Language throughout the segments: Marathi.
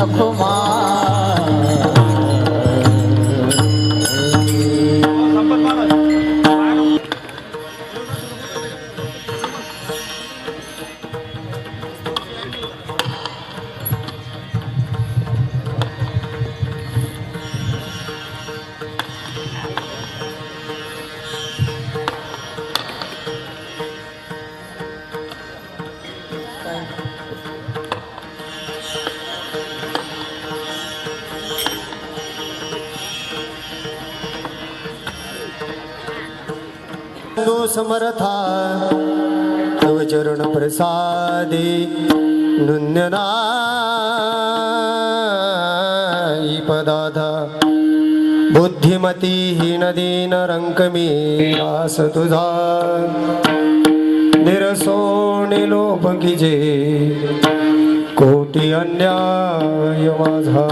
लखुमा समर्था तव चरण प्रसादे नुन्यनाई पदाधा बुद्धिमती हीन दीन रंक मी आस तुझा निरसोनी लोप कीजे कोटी अन्याय माझा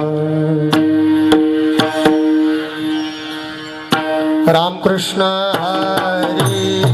रामकृष्ण हरी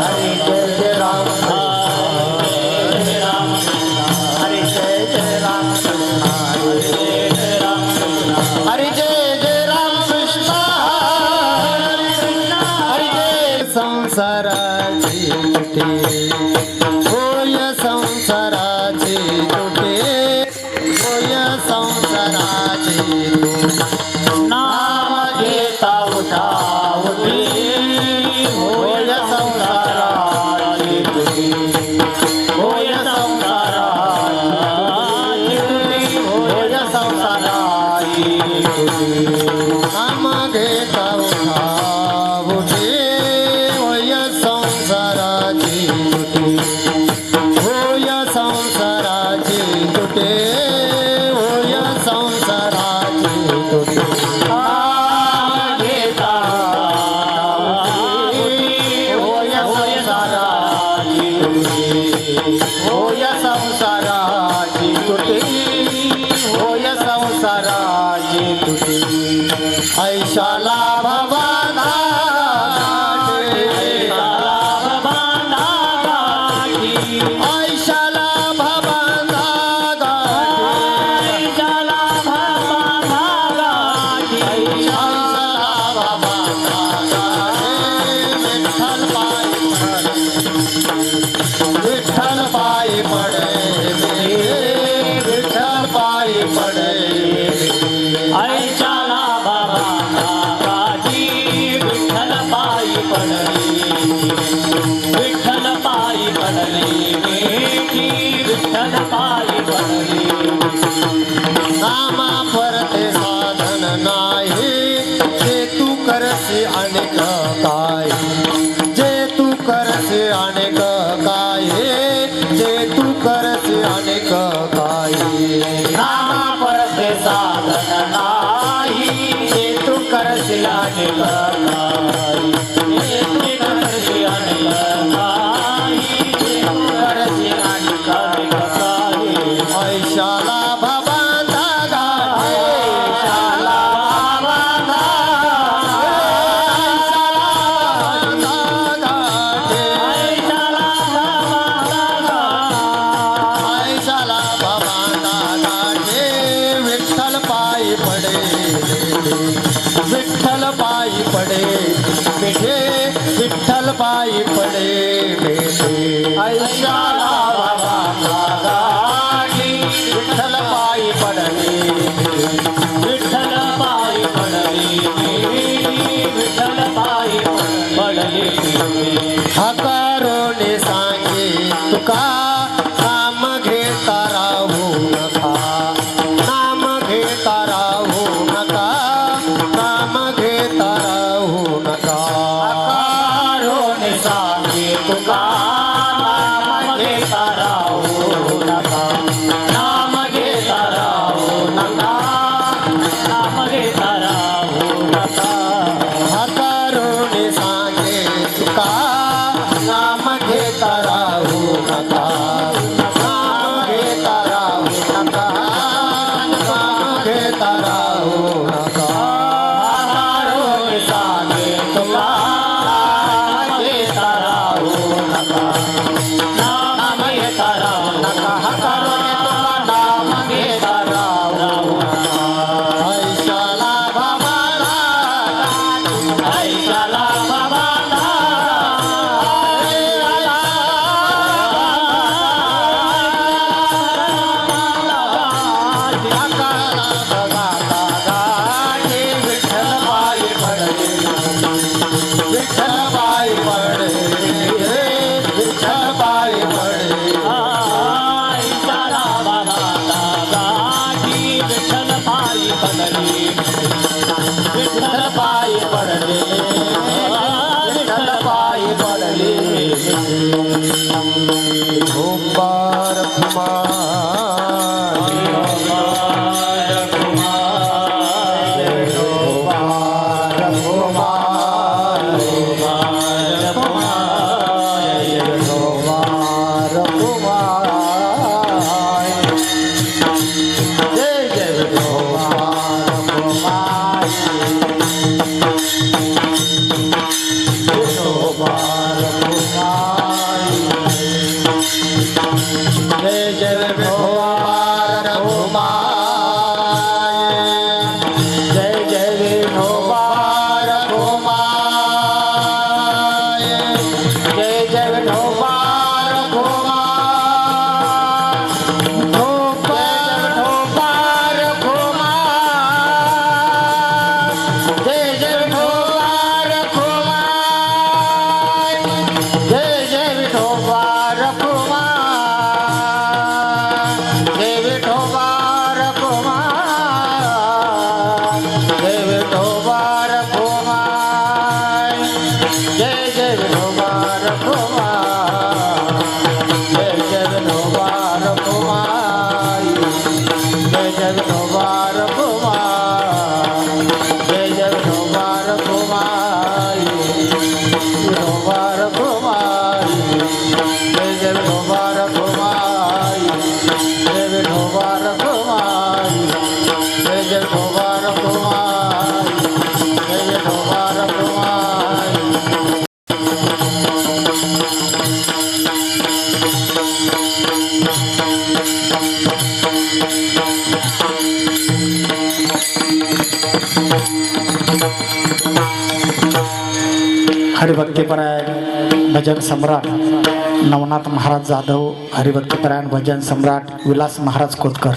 हरी जय जय राम हरी जय जय राम हरी जय जय राम कृष्ण हरी जय संसाराची तुटे होय संसाराची तुटे होय संसाराची नाम घेता उठा उठी होय संसाराची तुटे होय संसाराची होय संसाराची नाम घेता उठा उठी होय संसाराची तुटे होय संसाराची तुटे होय संसाराची तुटे घेता होय संसाराची होय संसाराची तुटे होय संसाराची तुटे ऐशाला भवाना ऐशाला भवाना विठ्ठल पायी पडे विठ्ठल पायी पडे ऐशाला बाबा नागाची विठ्ठल पायी पडली विठ्ठल पायी पडली मेची विठ्ठल पायी पडली नामा परते साधन नाही जे तू करसी अनेक काय जे तू करसी अनेक काय जे तू करसी अनेक काय नामा परते साधन नाही जे तू करशील अनेक काही जे तू करशील अनेक काही जे तू करशील अनेक काही ऐशाला भवाना गाठे ऐशाला बाबा ऐशाला बाबा ऐशाला भवाना गाठे विठ्ठल पायी पडे विठ्ठल पायी पडे बेठे विठ्ठल पायी पडे बेठे ऐशाला बाबा नागाची विठ्ठल पायी पडले विठ्ठल पायी पडली विठ्ठल पायी पडली हकारोने सांगे तुका नाम घेता राहू नका नाम घेता राहू नका नाम घेता राहू नका कारोने सांगे तुका नाम घेता राहू नका नाम घेता राहू नका नाम घेता राहू नका हकारोने सांगे तुका नाम घेता राहू नका नाम घेता राहू नका नाम घेता राहू नका कारोने सांगे तुका नाम घेता राहू नका नाम घेता राहू नका कारोने तुका नाम घेता राहू नका ऐशाला भवाना ऐशाला बाबा अकाला भगाता गाठी विठ्ठल पायी पडले विठ्ठल पायी पडले विठ्ठल पायी पडले ऐशाला बाबा गाठी विठ्ठल पायी पडली विठ्ठल पायी पडले विठ्ठल पायी पडले ओंकार कुमार कुमार कुमार ओंकार कुमार ओंकार कुमार जय जय ओंकार कुमार हरिभक्तीपरायण भजन सम्राट नवनाथ महाराज जाधव, हरिभक्तीपरायण भजन सम्राट विलास महाराज कोतकर.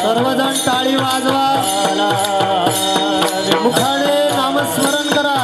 सर्वजण टाळी वाजवा, मुखाने नामस्मरण करा.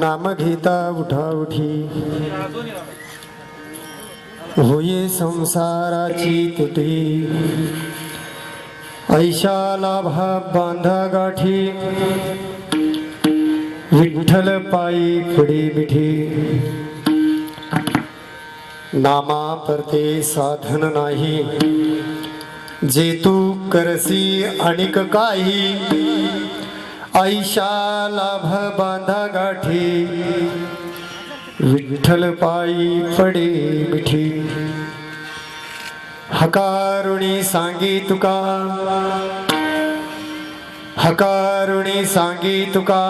नाम घेता उठा उठी होये संसाराची तुटी ऐशा लाभा बांधा गाठी विठ्ठल पायी पुढे मिठी नामा परते साधन नाही जे तू करसी अनिक काही ऐशा लाभ बांधा गाठी विठ्ठल पायी पडे मिठी हकारुणी सांगी तुका हकारुणी सांगी तुका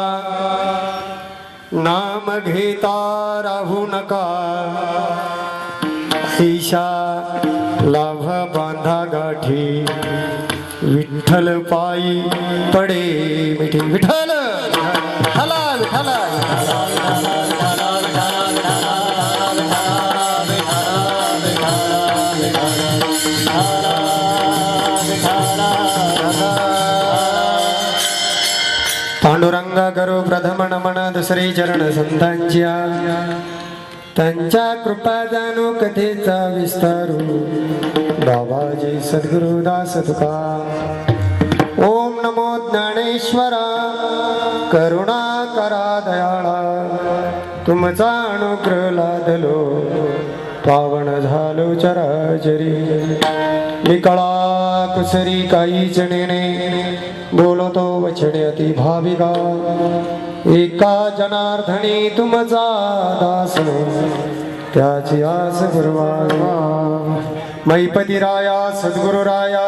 नाम घेता राहू नका ऐशा लाभ बांधा गाठी विठ्ठल पायी पडे मिठी विठ्ठल विठ्ठला विठ्ठला पांडुरंगा करो प्रथम नमन दुसरे चरण संतांच्या त्यांच्या कृपा जाणू कथेचा विस्तारू बाबाजी सद्गुरु दास तुका ओम नमो ज्ञानेश्वरा करुणा करा दयाळा तुमचा अनुग्रह लादलो पावन झालो चराचरी निकळा कुसरी काही जणेने बोलतो वचने अति भाविका एका जनार्दनी तुमचा दास त्याची आस गुरुवारा मैपती राया सद्गुरु राया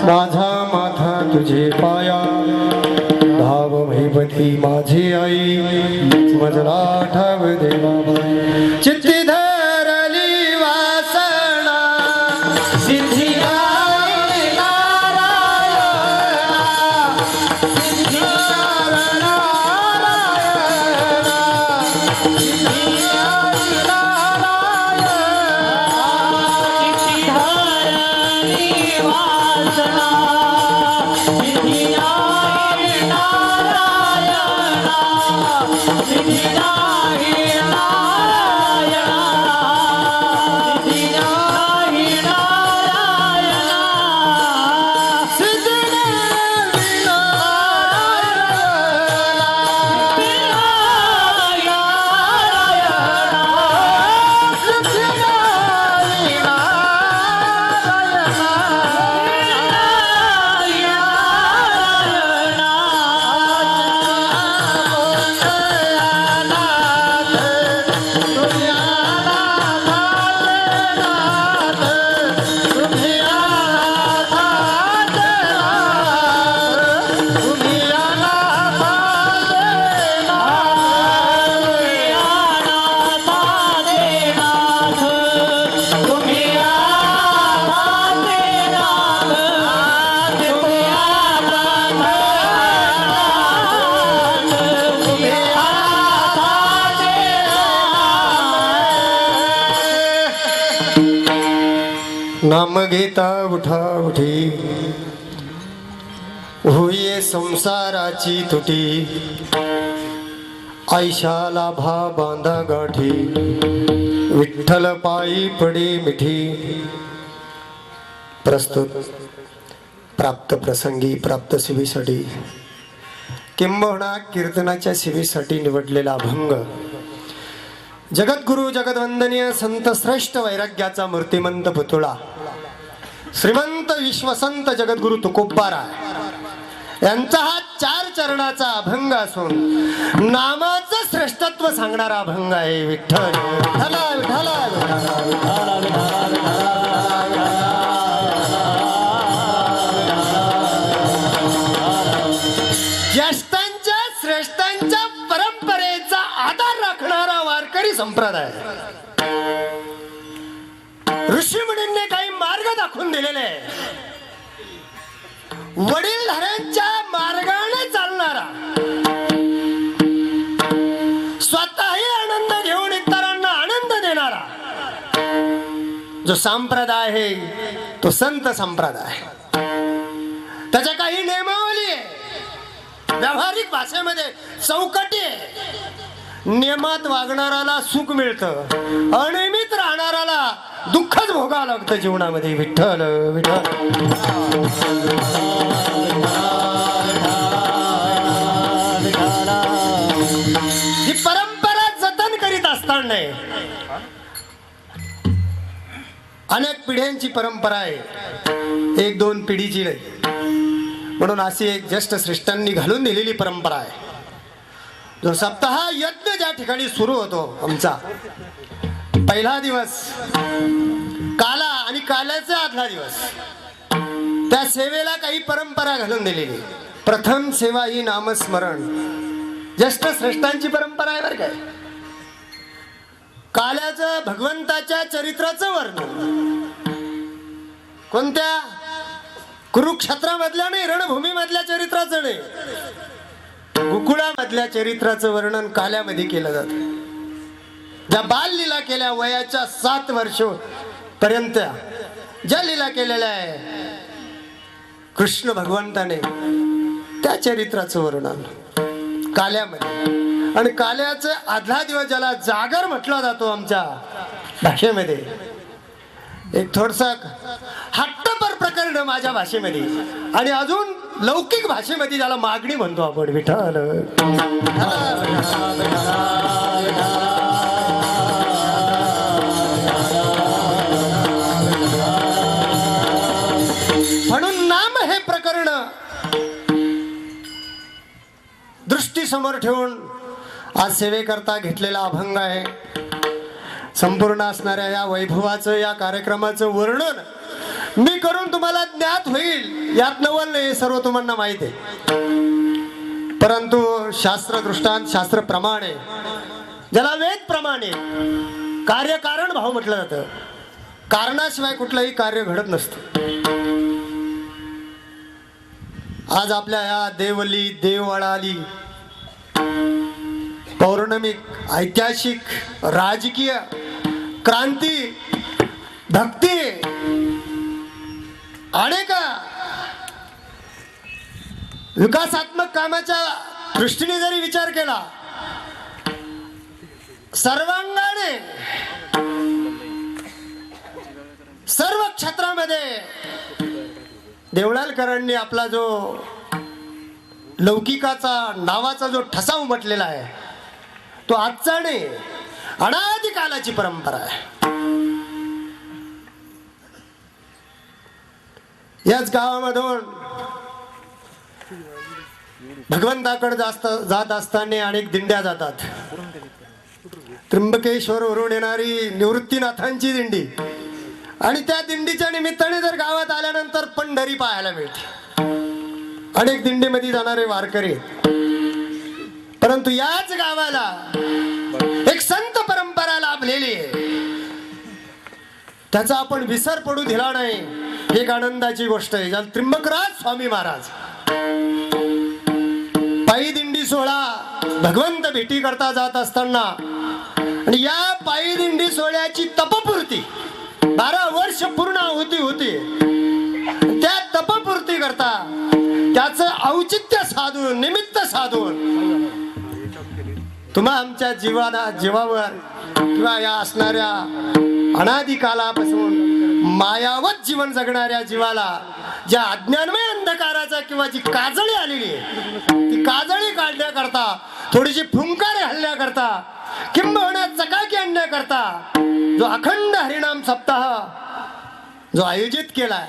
माझा माथा तुझे पाया धाव मैपती माझी आई मजला ठाव देवाबाई चित्ती धरली वासना सिद्धी नाम घेता उठा उठी होईये संसाराची तुटी ऐशा लाभा बांधा गाठी विठ्ठल पायी पडी मिठी प्रस्तुत प्राप्त प्रसंगी प्राप्त सेवेसाठी किंबहुना कीर्तनाच्या सेवेसाठी निवडलेला अभंग जगद्गुरु जगद्वंदनीय संत श्रेष्ठ वैराग्याचा मूर्तिमंत पुतळा श्रीमंत विश्वसंत जगद्गुरु तुकोबाराय यांचा हा 4 चरणाचा अभंग असून नामाचं श्रेष्ठत्व सांगणारा अभंग आहे विठ्ठल विठ्ठला विठ्ठला ज्येष्ठांच्या श्रेष्ठांच्या परंपरेचा आधार राखणारा वारकरी संप्रदाय ऋषीमुनींनी काही मार्ग दाखवून दिलेले वडीलधाऱ्यांच्या मार्गाने चालणारा स्वतःही आनंद घेऊन इतरांना आनंद देणारा जो संप्रदाय आहे तो संत संप्रदाय त्याच्या काही नियमावली आहे व्यावहारिक भाषेमध्ये चौकटी आहे नियमात वागणाराला सुख मिळतं अनियमित राहणाराला दुःखच भोगावं लागतं जीवनामध्ये विठ्ठल विठ्ठल ही परंपरा जतन करीत असताना अनेक पिढ्यांची परंपरा आहे एक दोन पिढीची नाही, म्हणून अशी एक ज्येष्ठ श्रेष्ठांनी घालून दिलेली परंपरा आहे. जो सप्ताह यज्ञ ज्या ठिकाणी सुरू होतो आमचा, पहिला दिवस काला आणि काल्याचा आदला दिवस, त्या सेवेला काही परंपरा घालून दिलेली. प्रथम सेवा ही नामस्मरण, ज्येष्ठ श्रेष्ठांची परंपरा आहे बरं काय. काल्याचं भगवंताच्या चरित्राचं वर्णन कोणत्या कुरुक्षेत्रामधल्या नाही, रणभूमीमधल्या चरित्राचं नाही, गोकुळामधल्या चरित्राचं वर्णन काल्यामध्ये केलं जातं. ज्या बाललीला केल्या वयाच्या 7 वर्ष पर्यंत ज्या लीला केलेल्या आहे कृष्ण भगवंताने, त्या चरित्राचं वर्णन काल्यामध्ये. आणि काल्याचं आदला दिवस ज्याला जागर म्हटला जातो आमच्या भाषेमध्ये, एक थोडसा हट्टपर प्रकरण माझ्या भाषेमध्ये, आणि अजून लौकिक भाषेमध्ये ज्याला मागणी म्हणतो आपण, विठ्ठल. म्हणून नाम हे प्रकरण दृष्टी समोर ठेवून आज सेवेकरता घेतलेला अभंग आहे. संपूर्ण असणाऱ्या या वैभवाचं, या कार्यक्रमाचं वर्णन मी करून तुम्हाला ज्ञात होईल यात नवल नाही, हे सर्व तुम्हाला माहित आहे. परंतु शास्त्र दृष्टांत, शास्त्र प्रमाणे, ज्याला वेद प्रमाणे कार्यकारण भाव म्हटलं जातं, कारणाशिवाय कुठलंही कार्य घडत नसतं. आज आपल्या या देवली, देवळाली पौर्णमिक, ऐतिहासिक, राजकीय, क्रांती, भक्ती, अनेक विकासात्मक कामाच्या दृष्टीने जरी विचार केला, सर्वांगाने सर्व क्षेत्रामध्ये देवळालकरांनी आपला जो लौकिकाचा नावाचा जो ठसा उमटलेला आहे, तो आजचा नाही, अनादी कालाची परंपरा आहे. याच गावामधून भगवंताकडे जात असताना अनेक दिंड्या जातात. त्र्यंबकेश्वरवरून येणारी निवृत्तीनाथांची दिंडी, आणि त्या दिंडीच्या निमित्ताने जर गावात आल्यानंतर पंढरी पाहायला मिळते. अनेक दिंडीमध्ये जाणारे वारकरी, परंतु याच गावाला एक संत परंपरा लाभलेली आहे, त्याचा आपण विसर पडू दिला नाही. एक आनंदाची गोष्ट आहे. ज्याला त्र्यंबकराज स्वामी महाराज पायी दिंडी सोहळा भगवंत भेटी करता जात असताना, आणि या पायी दिंडी सोहळ्याची तपपूर्ती 12 वर्ष पूर्ण होती. त्या तपपूर्ती करता त्याचं औचित्य साधून, निमित्त साधून तुम्हा आमच्या जीवावर किंवा या असणाऱ्या अनादी कालापासून मायावत जीवन जगणाऱ्या जीवाला ज्या अज्ञानमय अंधकाराचा किंवा जी काजळी आलेली आहे, ती काजळी काढण्याकरता, थोडीशी फुंकारे हल्ल्याकरता, किंबहुना चकाकी आणण्याकरता जो अखंड हरिनाम सप्ताह जो आयोजित केलाय,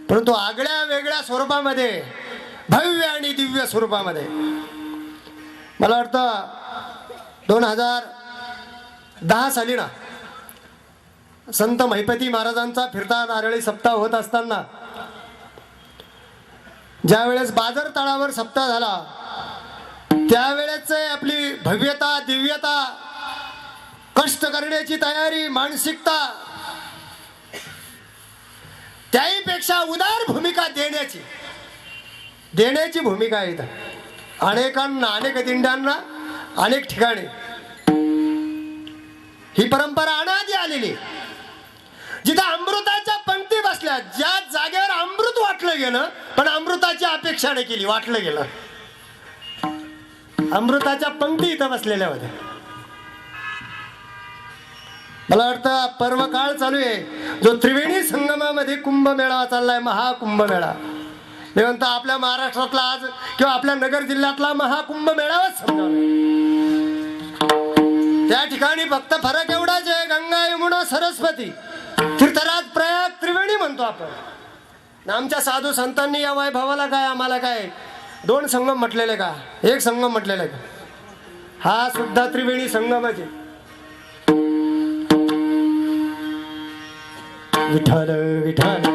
परंतु आगळ्या वेगळ्या स्वरूपामध्ये, भव्य आणि दिव्य स्वरूपामध्ये, मला वाटतं 2010 साली ना संत महिपती महाराजांचा फिरता नारळी सप्ताह होत असताना, ज्या वेळेस बाजार तळावर सप्ताह झाला, त्यावेळेस आपली भव्यता, दिव्यता, कष्ट करण्याची तयारी, मानसिकता, त्याहीपेक्षा उदार भूमिका देण्याची भूमिका आहे. अनेकांना, अनेक दिंड्यांना, अनेक ठिकाणी ही परंपरा अनादी आलेली. जिथं अमृताच्या पंक्ती बसल्या, ज्या जागेवर अमृत वाटलं गेलं, पण अमृताची अपेक्षा नाही केली, वाटलं गेलं. अमृताच्या पंक्ती इथं बसलेल्या होत्या. मला वाटतं पर्व काळ चालू आहे, जो त्रिवेणी संगमामध्ये कुंभमेळा चाललाय, महाकुंभमेळा. मी म्हणतो आपल्या महाराष्ट्रातला आज किंवा आपल्या नगर जिल्ह्यातला महाकुंभ मेळावाच समजा. त्या ठिकाणी फक्त फरक एवढाच आहे, गंगा, यमुना, सरस्वती तीर्थराज प्रयाग त्रिवेणी म्हणतो आपण. आमच्या साधू संतांनी या वैभवाला काय आम्हाला काय 2 संगम म्हटलेले का, 1 संगम म्हटलेले का? हा सुद्धा त्रिवेणी संगमच आहे. विठ्ठल विठ्ठल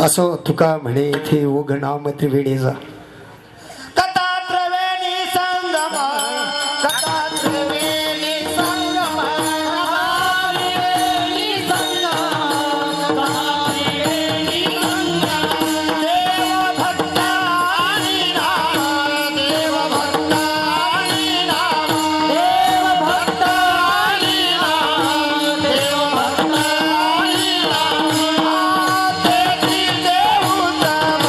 असो तुका म्हणे थे ओघणाम त्रिवेणीचा. कथा त्रिवेणी संगम, कथा त्रिवेणी संगम, त्रिवेणी संगम, त्रिवेणी संगम. देव भक्त आणि नाम, देव भक्त आणि नाम, देव भक्त आणि नाम, देव भक्त आणि नाम. तेथी देव उत्तम,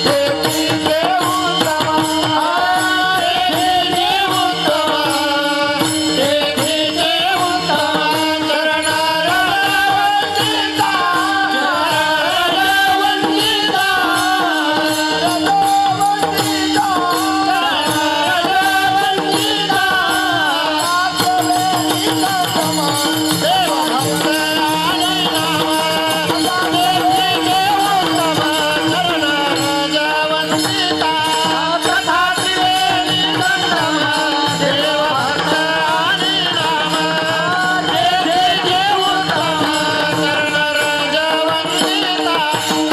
तेथी देव उत्तम, तेथी देव उत्तम, तेथी देव उत्तम. चरणार वंदिता, चरण वंदिता, चरण वंदिता, चरण वंदिता. त्रिवेणी संगम, देव भक्त आणि नाम, तेथी देव उत्तम, चरण वंदिता. कथा त्रिवेणी संगम, देव भक्त आणि नाम, तेथी देव उत्तम, चरण वंदिता.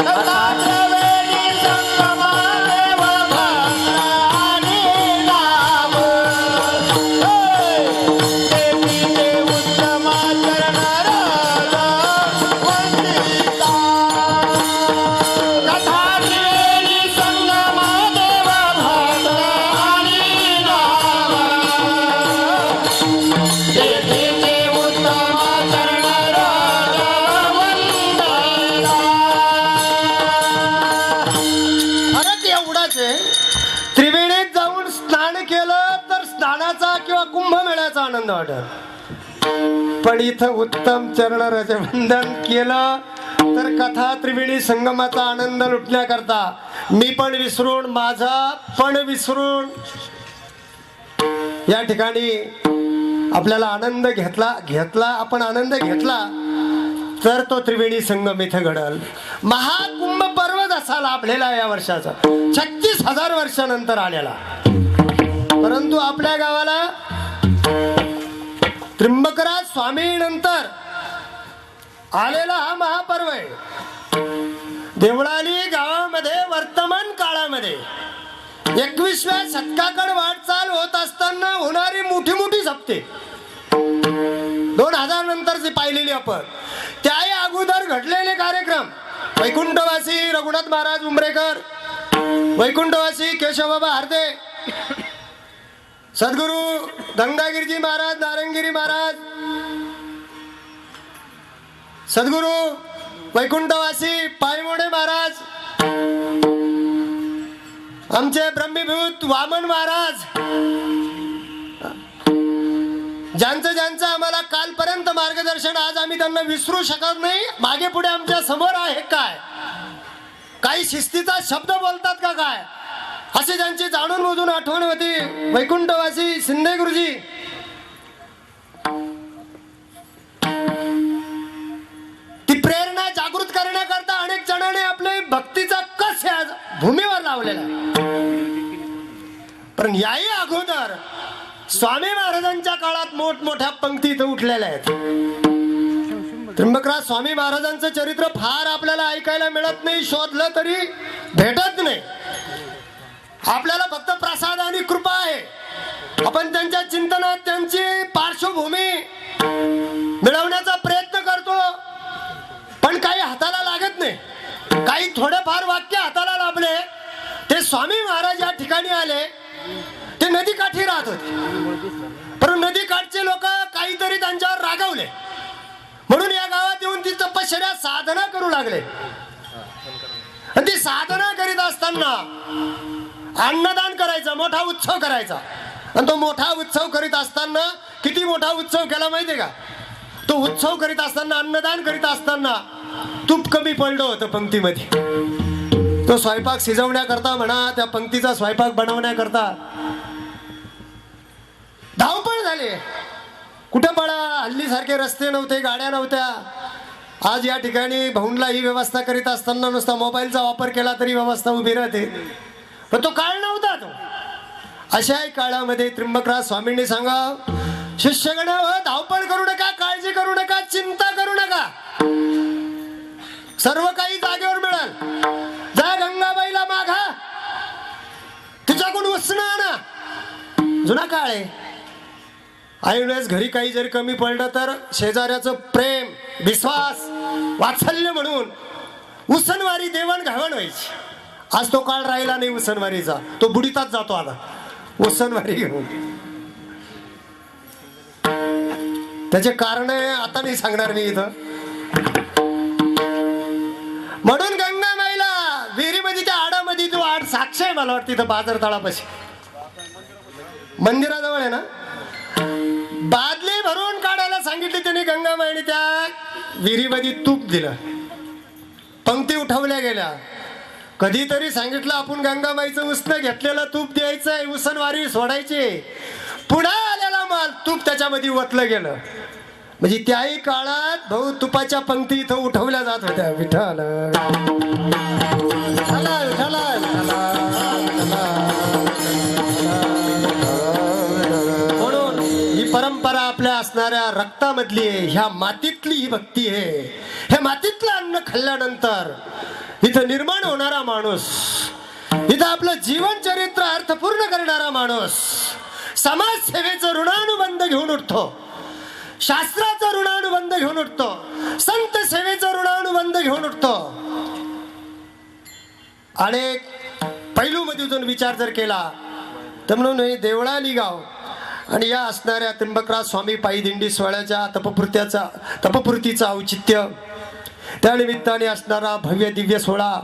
कथा त्रिवेणी संगम, देव भक्त आणि नाम, तेथी देव उत्तम, चरण वंदिता. कथा त्रिवेणी संगम, देव भक्त आणि नाम, तेथी देव उत्तम, चरण वंदिता. फरक एवढाच आहे, त्रिवेणीत जाऊन स्नान केलं तर स्नानाचा किंवा कुंभमेळ्याचा आनंद वाटत, पण इथं उत्तम चरण रजवंदन केलं तर कथा त्रिवेणी संगमाचा आनंद लुटण्याकरता मी पण विसरून, माझा पण विसरून या ठिकाणी आपल्याला आनंद घेतला आपण आनंद घेतला तर तो त्रिवेणी संगम इथं घडल. महाकुंभ पर्व जसा लाभलेला या वर्षाचा 36,000 वर्षानंतर आलेला, परंतु आपल्या गावाला त्र्यंबकराज स्वामी नंतर आलेला हा महापर्व आहे. देवळाली गावामध्ये वर्तमान काळामध्ये 21व्या शतकाकडे वाटचाल होत असताना होणारी मोठी मोठी सप्ते 2000 नंतर जी पाहिलेली आपण, त्याही अगोदर घडलेले कार्यक्रम, वैकुंठवासी रघुनाथ महाराज उंबरेकर, वैकुंठवासी केशवबाबा हार्दे, सद्गुरु गंगागिरीजी महाराज, नारायणगिरी महाराज, सद्गुरु वैकुंठवासी पायमोडे महाराज, आमचे ब्रह्मीभूत वामन महाराज, ज्यांचं आम्हाला कालपर्यंत मार्गदर्शन, आज आम्ही त्यांना विसरू शकत नाही. मागे पुढे आमच्या समोर आहे काय, काही शिस्तीचा शब्द बोलतात का काय, असे ज्यांची जाणून बुजून आठवण होती, वैकुंठवासी शिंदे गुरुजी, ती प्रेरणा जागृत करण्याकरता अनेक जणांनी आपले भक्तीचा कस या भूमीवर लावलेला आहे. पण याही अगोदर स्वामी महाराजांच्या काळात मोठमोठ्या पंक्ती इथं उठलेल्या आहेत. त्र्यंबकराज स्वामी महाराजांचं चरित्र फार आपल्याला ऐकायला मिळत नाही, शोधलं तरी भेटत नाही. आपल्याला फक्त प्रसाद आणि कृपा आहे. आपण त्यांच्या चिंतनात त्यांची पार्श्वभूमी मिळवण्याचा प्रयत्न करतो. थोडेफार वाक्य हाताला लाभले ते स्वामी महाराज या ठिकाणी आले. ते नदी काठी राहत होते, पण नदी काठचे लोक काहीतरी त्यांच्यावर रागावले म्हणून या गावात येऊन ती तपश्चर्या साधना करू लागले. आणि ती साधना करीत असताना अन्नदान करायचं, मोठा उत्सव करायचा. आणि तो मोठा उत्सव करीत असताना किती मोठा उत्सव केला माहितीये का? तो उत्सव करीत असताना, अन्नदान करीत असताना तूप कमी पडलं होतं पंक्तीमध्ये. तो स्वयंपाक शिजवण्याकरता म्हणा, त्या पंक्तीचा स्वयंपाक बनवण्याकरता धावपळ झाली. कुठं पळा, हल्ली सारखे रस्ते नव्हते, गाड्या नव्हत्या. आज या ठिकाणी भाऊंला ही व्यवस्था करीत असताना नुसता मोबाईलचा वापर केला तरी व्यवस्था उभी राहते, पण तो काळ नव्हता तो. अशा काळामध्ये त्र्यंबकराज स्वामींनी सांगा, शिष्यगण धावपळ करू नका, काळजी करू नका, चिंता करू नका, सर्व काही जागेवर मिळेल. जा गंगाबाईला मागा, तिच्याकडून उसणं आणा. जुना काळ आहे. ऐनवेळेस घरी काही जरी कमी पडलं तर शेजाऱ्याचं प्रेम, विश्वास, वात्सल्य म्हणून उसनवारी देवाणघेवाण व्हायची. आज तो काळ राहिला नाही उसनवारीचा, तो बुडीतात जातो आता उसनवारी घेऊन. त्याचे कारण आता नाही सांगणार मी इथं. म्हणून गंगामाईला विहिरीमध्ये त्या आडामध्ये, जो आड साक्ष आहे मला वाटतं इथं बाजार तळापाशी मंदिराजवळ आहे ना, बादली भरून काढायला सांगितली त्याने गंगामाईने. त्या विहिरीमध्ये तूप दिलं, पंक्ती उठवल्या गेल्या. कधीतरी सांगितलं आपण गंगामाईचं उसनं घेतलेलं तूप द्यायचंय, उसनवारी सोडायची. पुन्हा आलेला माल तूप त्याच्यामध्ये ओतलं गेलं. म्हणजे त्याही काळात भाऊ तुपाच्या पंक्ती इथं उठवल्या जात होत्या. विठ्ठल म्हणून ही परंपरा आपल्या असणाऱ्या रक्तामधली आहे. ह्या मातीतली ही भक्ती आहे. हे मातीतलं अन्न खाल्ल्यानंतर इथं निर्माण होणारा माणूस, इथं आपलं जीवन चरित्र अर्थपूर्ण करणारा माणूस समाजसेवेचं ऋणानुबंध घेऊन उठतो, शास्त्राचा ऋणानुबंध घेऊन उठतो, संत सेवेचा ऋणानुबंध घेऊन उठतो. अनेक पैलूमधून विचार जर केला तर म्हणून हे देवळाली गाव आणि या असणाऱ्या त्र्यंबकराज स्वामी पायी दिंडी सोहळ्याच्या तपपूर्तीचं औचित्य, त्यानिमित्ताने असणारा भव्य दिव्य सोहळा.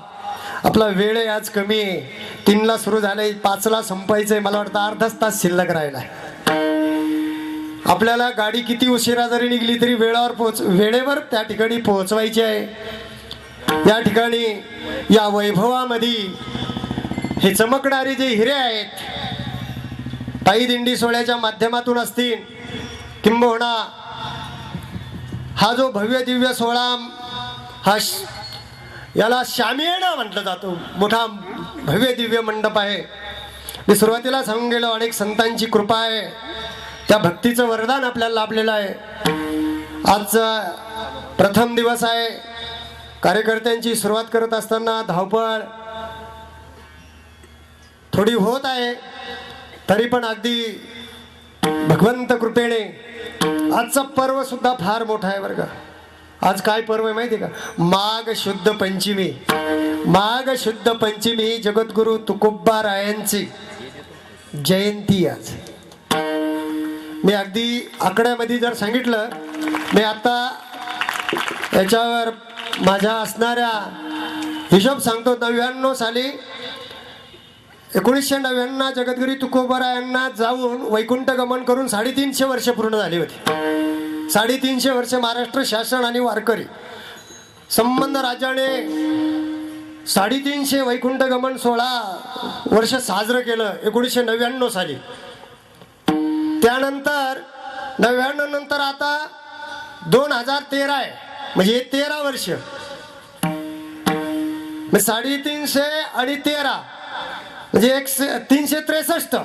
आपला वेळ आहे आज कमी आहे. 3ला सुरू झालंय, 5ला संपायचंय. मला वाटतं अर्धाच तास शिल्लक राहिला. आपल्याला गाडी किती उशिरा जरी निघली तरी वेळेवर त्या ठिकाणी पोहोचवायची आहे. या ठिकाणी या वैभवामध्ये हे चमकणारे जे हिरे आहेत पायी दिंडी सोहळ्याच्या माध्यमातून असतील, किंबहुना हा जो भव्य दिव्य सोहळा, हा याला शामियाना म्हटलं जातो. मोठा भव्य दिव्य मंडप आहे. मी सुरुवातीला सांगून गेलो, अनेक संतांची कृपा आहे, त्या भक्तीचं वरदान आपल्याला लाभलेलं आहे. आजचा प्रथम दिवस आहे. कार्यकर्त्यांची सुरुवात करत असताना धावपळ थोडी होत आहे, तरी पण अगदी भगवंत कृपेने आजचा पर्व सुद्धा फार मोठा आहे बरं का. आज काय पर्व आहे माहिती आहे का? माघ शुद्ध पंचमी. माघ शुद्ध पंचमी जगद्गुरु तुकोबारायांची जयंती आज. मी अगदी आकड्यामध्ये जर सांगितलं, मी आता याच्यावर माझ्या असणाऱ्या हिशोब सांगतो. 99 साली 1999 जगद्गुरू तुकोबारायांना जाऊन वैकुंठ गमन करून 350 वर्ष पूर्ण झाली होती. 350 वर्ष महाराष्ट्र शासन आणि वारकरी संबंध राज्याने 350 वैकुंठ गमन 16 वर्ष साजरं केलं 1999 साली. त्यानंतर 99 नंतर आता 2013 आहे, म्हणजे 13 वर्ष. 350 आणि 13 म्हणजे 363.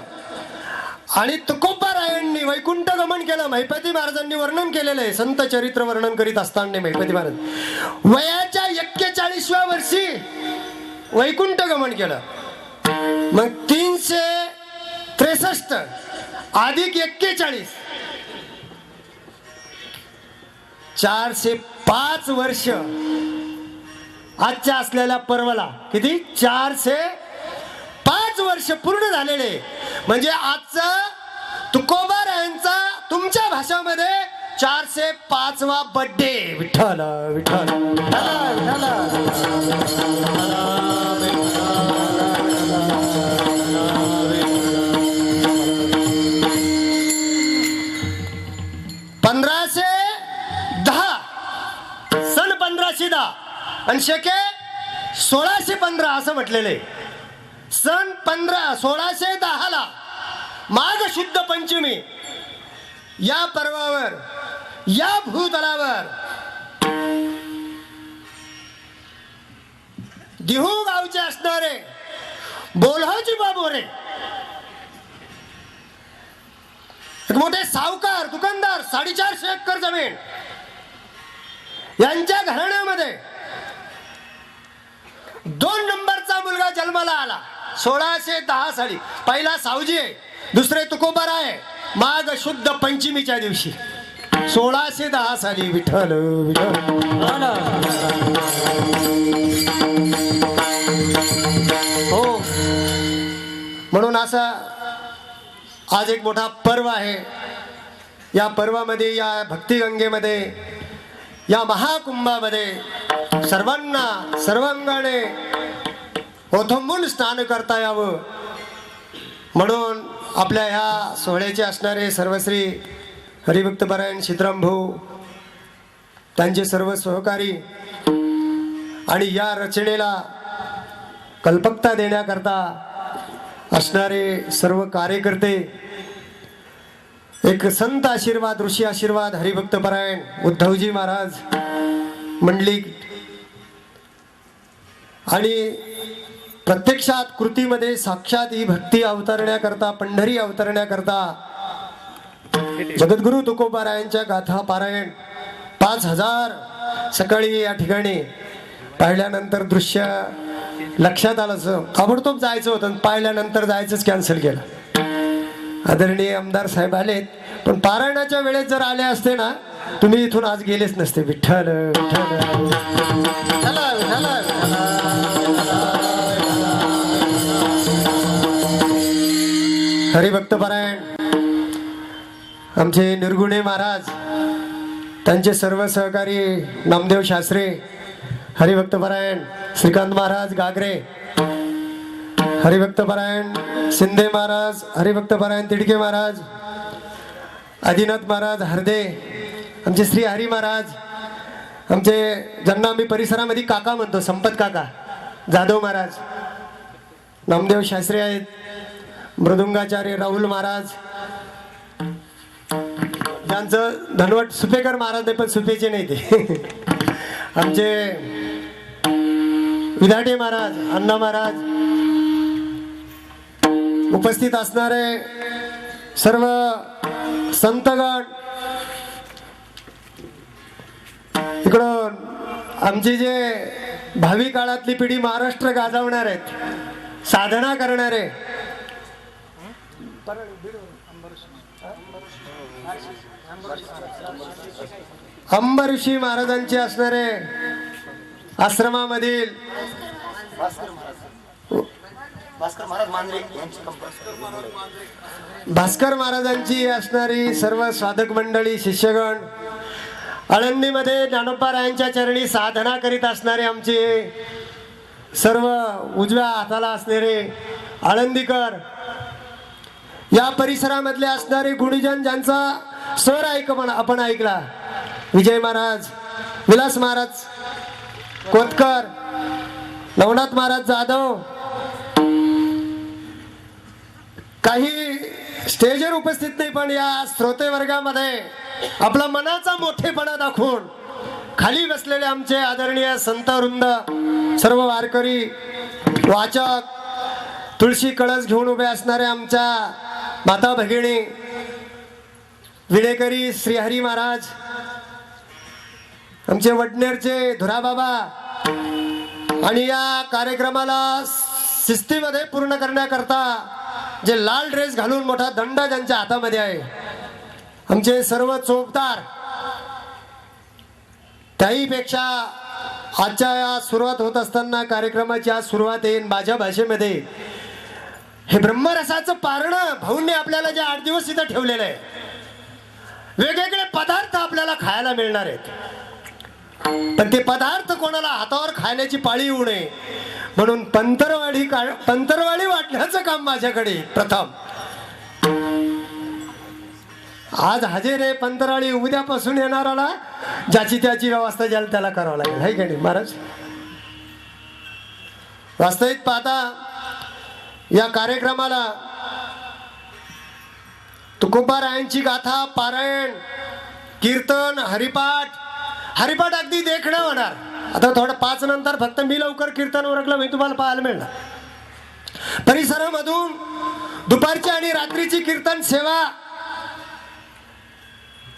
आणि तुकोबारायांनी वैकुंठ गमन केलं. महिपती महाराजांनी वर्णन केलेलं आहे. संत चरित्र वर्णन करीत असताना महिपती महाराज वयाच्या 41व्या वर्षी वैकुंठ गमन केलं. मग 363 अधिक 41 405 वर्ष आजच्या असलेल्या पर्वाला किती 405 वर्ष पूर्ण झालेले, म्हणजे आजचा तुकोबारायांचा तुमच्या भाषामध्ये 405वा बर्थडे. विठ्ठल विठ्ठल विठ्ठल. 1510 सन 1510 आणि शके 1615 असं म्हटलेले. सन 1610 माघ शुद्ध पंचमी या पर्वावर या भूतलावर दिहू गावचे असणारे बोल्हाजी बाबोरे एक मोठे सावकार दुकानदार 450 एकर जमीन यांच्या घराण्यामध्ये 2 नंबरचा मुलगा जन्माला आला 1610 साली. पहिला सावजी आहे, दुसरे तुकोबार आहे. माघ शुद्ध पंचमीच्या दिवशी 1610 साली. विठ्ठल विठ्ठल. हो, म्हणून असा आज एक मोठा पर्व आहे. या पर्वामध्ये, या भक्तिगंगेमध्ये, या महाकुंभामध्ये सर्वांना सर्वांगाने ओथंबून स्नान करता यावं म्हणून आपल्या ह्या सोहळ्याचे असणारे सर्वश्री हरिभक्तपरायण सीताराम भाऊ, त्यांचे सर्व सहकारी आणि या रचनेला कल्पकता देण्याकरता असणारे सर्व कार्यकर्ते, एक संत आशीर्वाद, ऋषी आशीर्वाद, हरिभक्तपरायण उद्धवजी महाराज मंडळी आणि प्रत्यक्षात कृतीमध्ये साक्षात ही भक्ती अवतरण्याकरता, पंढरी अवतरण्याकरता जगद्गुरु तुकोबारायांच्या गाथा पारायण 5000 सकाळी या ठिकाणी पाहिल्यानंतर दृश्य लक्षात आलं. ताबडतोब जायचं होतं, पाहिल्यानंतर जायचंच कॅन्सल केलं. आदरणीय आमदार साहेब आलेत, पण पारायणाच्या वेळेत जर आले असते ना, तुम्ही इथून आज गेलेच नसते. विठ्ठल विठ्ठल. हरिभक्तपरायण आमचे निर्गुणे महाराज, त्यांचे सर्व सहकारी नामदेव शास्त्री, हरिभक्तपरायण श्रीकांत महाराज गागरे, हरिभक्तपरायण शिंदे महाराज, हरिभक्तपरायण तिडके महाराज, आदिनाथ महाराज हरदे, आमचे श्री हरी महाराज, आमचे ज्यांना आम्ही परिसरामध्ये काका म्हणतो, संपत काका जाधव महाराज, नामदेव शास्त्री आहेत, मृदुंगाचार्य राहुल महाराज, त्यांचं धनवट सुपेकर महाराज नाही, पण सुपेचे नाही ते आमचे विधाटे महाराज, अण्णा महाराज, उपस्थित असणारे सर्व संतगण, इकडून आमची जे भावी काळातली पिढी महाराष्ट्र गाजवणार आहेत, साधना करणारे अंबऋषी महाराजांचे असणारे आश्रमामधील भास्कर महाराजांची असणारी सर्व साधक मंडळी, शिष्यगण, आळंदीमध्ये ज्ञानोबारायांच्या चरणी साधना करीत असणारे आमचे सर्व उजव्या हाताला असणारे आळंदीकर, या परिसरामधले असणारे गुणीजन ज्यांचा सर आपण ऐकला, विजय महाराज, विलास महाराज कोतकर, नवनाथ महाराज जाधव, काही स्टेजवर उपस्थित नाही, पण या श्रोते वर्गामध्ये आपला मनाचा मोठेपणा दाखवून खाली बसलेले आमचे आदरणीय संतवृंद, सर्व वारकरी, वाचक, तुळशी कळस घेऊन उभे असणारे आमच्या माता भगिनी, विडेकरी श्रीहरी महाराज, आमचे वडनेरचे धुराबाबा, आणि या कार्यक्रमाला शिस्तीमध्ये पूर्ण करण्याकरता जे लाल ड्रेस घालून मोठा दंड ज्यांच्या हातामध्ये आहे, आमचे सर्व चोपदार, त्याहीपेक्षा आजच्या या सुरुवात होत असताना कार्यक्रमाची आज सुरुवात आहे माझ्या भाषेमध्ये हे ब्रह्मरसाचं पारणं भाऊंनी आपल्याला जे 8 दिवस इथं ठेवलेलं आहे. वेगवेगळे पदार्थ आपल्याला खायला मिळणार आहेत, पण ते पदार्थ कोणाला हातावर खाण्याची पाळी येऊ नये म्हणून पंतरवाळी वाटण्याचं काम माझ्याकडे प्रथम. आज हजेर आहे पंतरवाळी, उद्यापासून येणाराला ज्याची त्याची व्यवस्था ज्याला त्याला करावं लागेल, है का नाही महाराज. वास्तविक पाहता या कार्यक्रमाला तुकोबारायांची गाथा, पारायण, कीर्तन, हरिपाठ अगदी देखणं होणार. आता थोडं 5 नंतर फक्त मी लवकर कीर्तन उरकलं म्हणजे तुम्हाला पाहायला मिळणार. परिसरामधून दुपारची आणि रात्रीची कीर्तन सेवा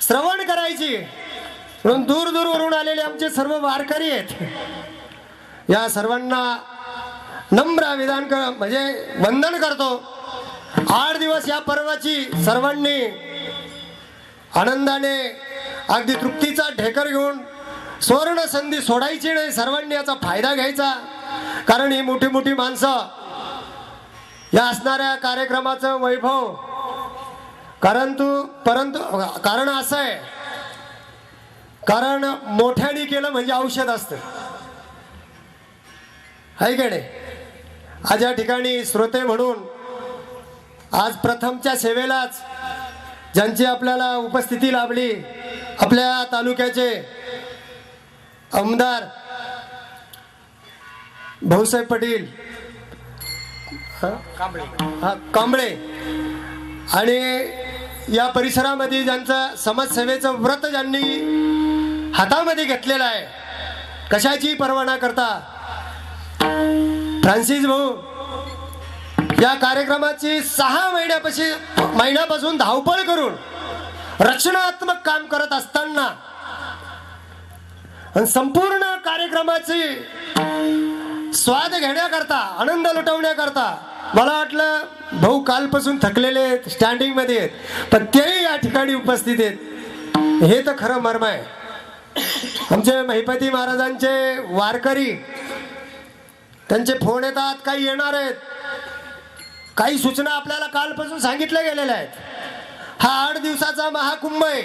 श्रवण करायची म्हणून दूर दूरवरून आलेले आमचे सर्व वारकरी आहेत. या सर्वांना नम्र म्हणजे वंदन करतो. 8 दिवस या पर्वाची सर्वांनी आनंदाने अगदी तृप्तीचा ढेकर घेऊन सुवर्ण संधी सोडायची नाही. सर्वांनी याचा फायदा घ्यायचा, कारण ही मोठी मोठी माणसं या असणाऱ्या कार्यक्रमाचं वैभव. कारण असं आहे, कारण मोठ्याने केलं म्हणजे औषध असतं, आहे का नाही. आज या ठिकाणी श्रोते म्हणून आज प्रथमच्या सेवेलाच ज्यांची आपल्याला उपस्थिती लाभली, आपल्या तालुक्याचे आमदार भाऊसाहेब पाटील कांबळे आणि या परिसरामध्ये ज्यांचं समाजसेवेचं व्रत ज्यांनी हातामध्ये घेतलेलं आहे, कशाची पर्वा न करता फ्रान्सिस भाऊ या कार्यक्रमाची 6 महिन्यापासून धावपळ करून रचनात्मक काम करत असताना संपूर्ण कार्यक्रमाची स्वाद घेण्याकरता, आनंद लुटवण्याकरता मला वाटलं भाऊ कालपासून थकलेले आहेत, स्टँडिंग मध्ये आहेत, पण तेही या ठिकाणी उपस्थित आहेत. हे तर खरं मर्म आहे. आमचे महिपती महाराजांचे वारकरी, त्यांचे फोन येतात, काही येणार आहेत, काही सूचना आपल्याला कालपासून सांगितल्या गेलेल्या आहेत. हा 8 दिवसाचा महाकुंभ आहे.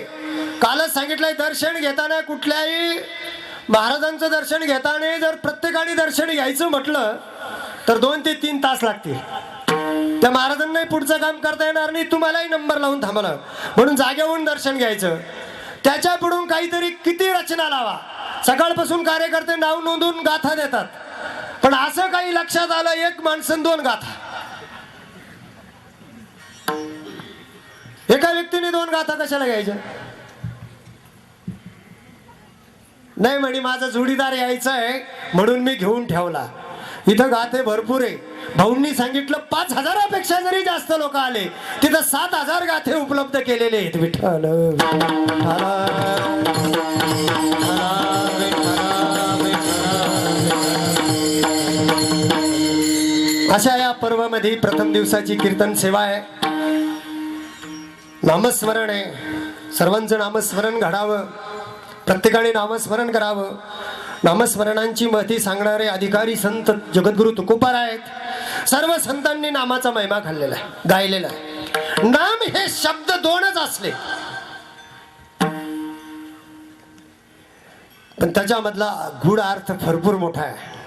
कालच सांगितलंय, दर्शन घेताना कुठल्याही महाराजांचं दर्शन घेताना जर प्रत्येकाने दर्शन घ्यायचं म्हटलं तर 2 ते 3 तास लागतील. त्या महाराजांनाही पुढचं काम करता येणार नाही, तुम्हालाही नंबर लावून थांबलं म्हणून जागेवरून दर्शन घ्यायचं. त्याच्या पुढून काहीतरी किती रचना लावा. सकाळपासून कार्यकर्ते नाव नोंदून गाथा देतात, पण असं काही लक्षात आलं, 1 माणसं 2 गाथा, एका व्यक्तीने 2 गाथा कशाला घ्यायच्या. नाही म्हणे माझा जोडीदार यायचा आहे म्हणून मी घेऊन ठेवला. इथं गाथे भरपूर आहे. भाऊंनी सांगितलं 5,000पेक्षा जरी जास्त लोक आले तिथं 7,000 गाथे उपलब्ध केलेले आहेत. विठ्ठल अशा या पर्वामध्ये प्रथम दिवसाची कीर्तन सेवा आहे, नामस्मरण आहे. सर्वांचं नामस्मरण घडावं, प्रत्येकाने नामस्मरण करावं. नामस्मरणांची महती सांगणारे अधिकारी संत जगद्गुरु तुकोबार आहेत. सर्व संतांनी नामाचा महिमा खाल्लेला आहे, गायलेला आहे. नाम हे शब्द 2च असले पण त्याच्यामधला गूढ अर्थ भरपूर मोठा आहे.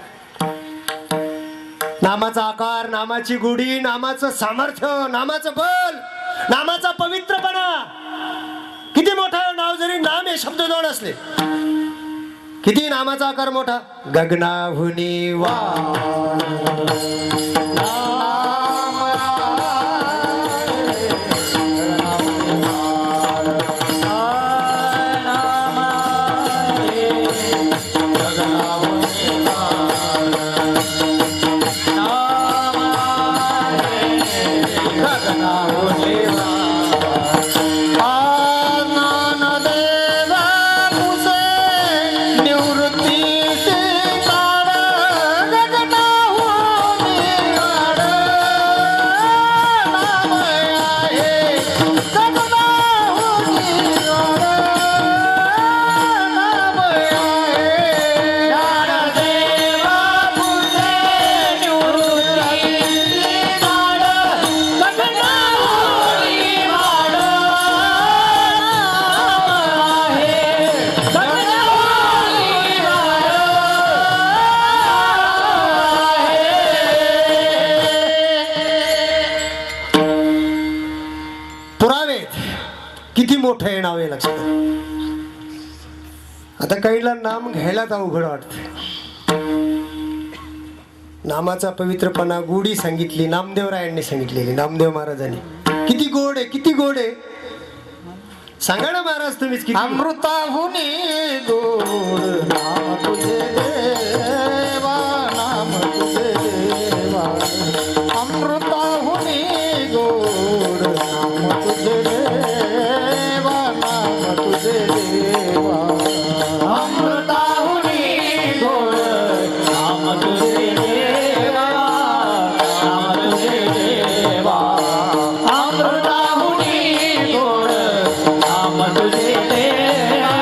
नामाचा आकार, नामाची गोडी, नामाचं सामर्थ्य, नामाचं बल, नामाचा पवित्रपणा किती मोठा. नाव जरी नाम हे शब्द 2 असले, किती नामाचा आकार मोठा. गगनाहुनी वा निवृत्ती मोठं हे नाव आहे लक्षात. आता काहीला नाम घ्यायलाच अवघड वाटत. नामाचा पवित्रपणा गोडी सांगितली नामदेवरायांनी सांगितलेली, नामदेव महाराजांनी. किती गोड आहे, किती गोड आहे. सांगा ना महाराज तुम्हीच किती. अमृताहुनी गोड नाम तुझे देवा, नाम तुझे देवा. अमृताहुनी गोड नाम तुझे देवा, नाम तुझे देवा. अमृताहुनी गोड नाम तुझे देवा, नाम तुझे देवा. अमृताहुनी गोड नाम तुझे देवा,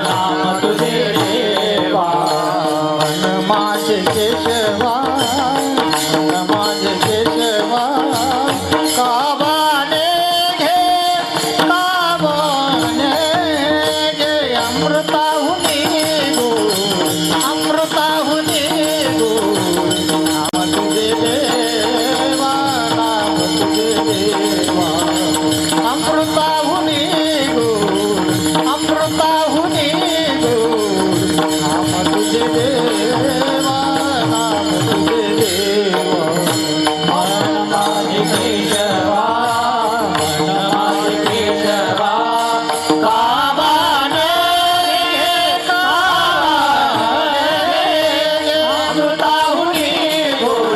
नाम तुझे देवा. माझे केशवा, माझे केशवा, काबाने घे, काबाने घे. अमृताहुनी गोड, अमृताहुनी गोड नाम तुझे देवा, नाम तुझे देवा. अमृताहुनी गोड, अमृताहुनी गोड नाम तुझे देवा, नाम तुझे देवा. माझे केशवा, माझे केशवा, काबाने घे, काबाने घे. अमृताहुनी गोड,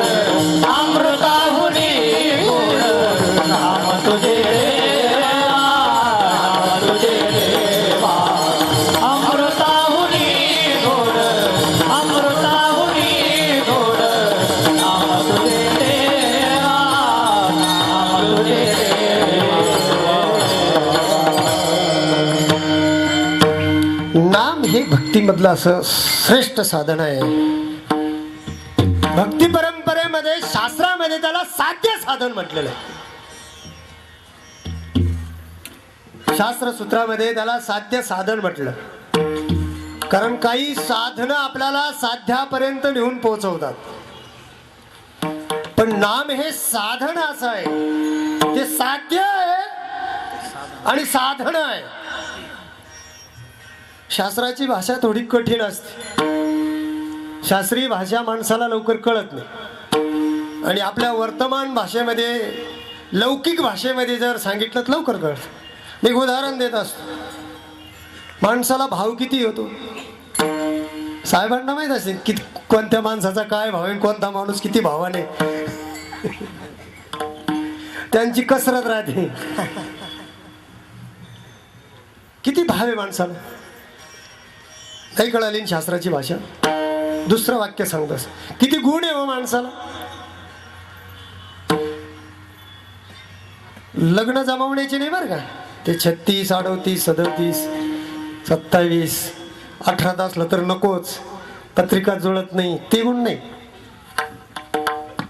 अमृताहुनी गोड नाम तुझे देवा, नाम तुझे देवा. अमृताहुनी गोड, अमृताहुनी गोड नाम तुझे देवा, नाम तुझे नाम हे भक्तीमधलं असं श्रेष्ठ साधन आहे. भक्ती परंपरेमध्ये शास्त्रामध्ये त्याला साध्य साधन म्हटलेलं आहे. शास्त्र सूत्रामध्ये त्याला साध्य साधन म्हटलं, कारण काही साधनं आपल्याला साध्यापर्यंत नेऊन पोहोचवतात. पण नाम हे साधन असं आहे, ते साध्य आहे आणि साधन आहे. शास्त्राची भाषा थोडी कठीण असते. शास्त्रीय भाषा माणसाला लवकर कळत नाही, आणि आपल्या वर्तमान भाषेमध्ये लौकिक भाषेमध्ये जर सांगितलं तर लवकर कळत. मी एक उदाहरण देत असतो. माणसाला भाव किती होतो साहेबांना माहित असेल की कोणत्या माणसाचा काय भाव आहे, कोणता माणूस किती भावाने. त्यांची कसरत राहते. किती भाव आहे माणसाला काही कळाली शास्त्राची भाषा. दुसरं वाक्य सांगतस किती गुण आहे हो माणसाला. लग्न जमावण्याचे नाही बरं का, ते 36, 38, 37, 27, 18 असलं तर नकोच, पत्रिका जुळत नाही, ते गुण नाही.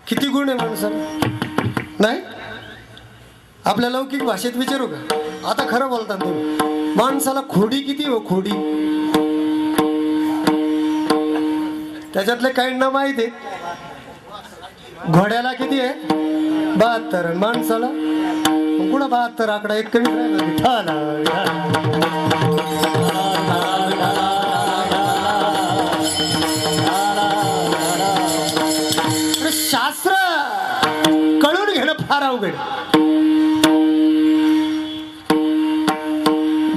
किती गुण आहे माणसाला. नाही आपल्या लौकिक भाषेत विचारू का, आता खरं बोलता तुम्ही, माणसाला खोडी किती हो, खोडी. त्याच्यातले काहींना माहिती आहे. घोड्याला किती आहे 72, माणसाला कुणा 72 आकडा एक कमी शास्त्र कळून घेणं फार अवघड.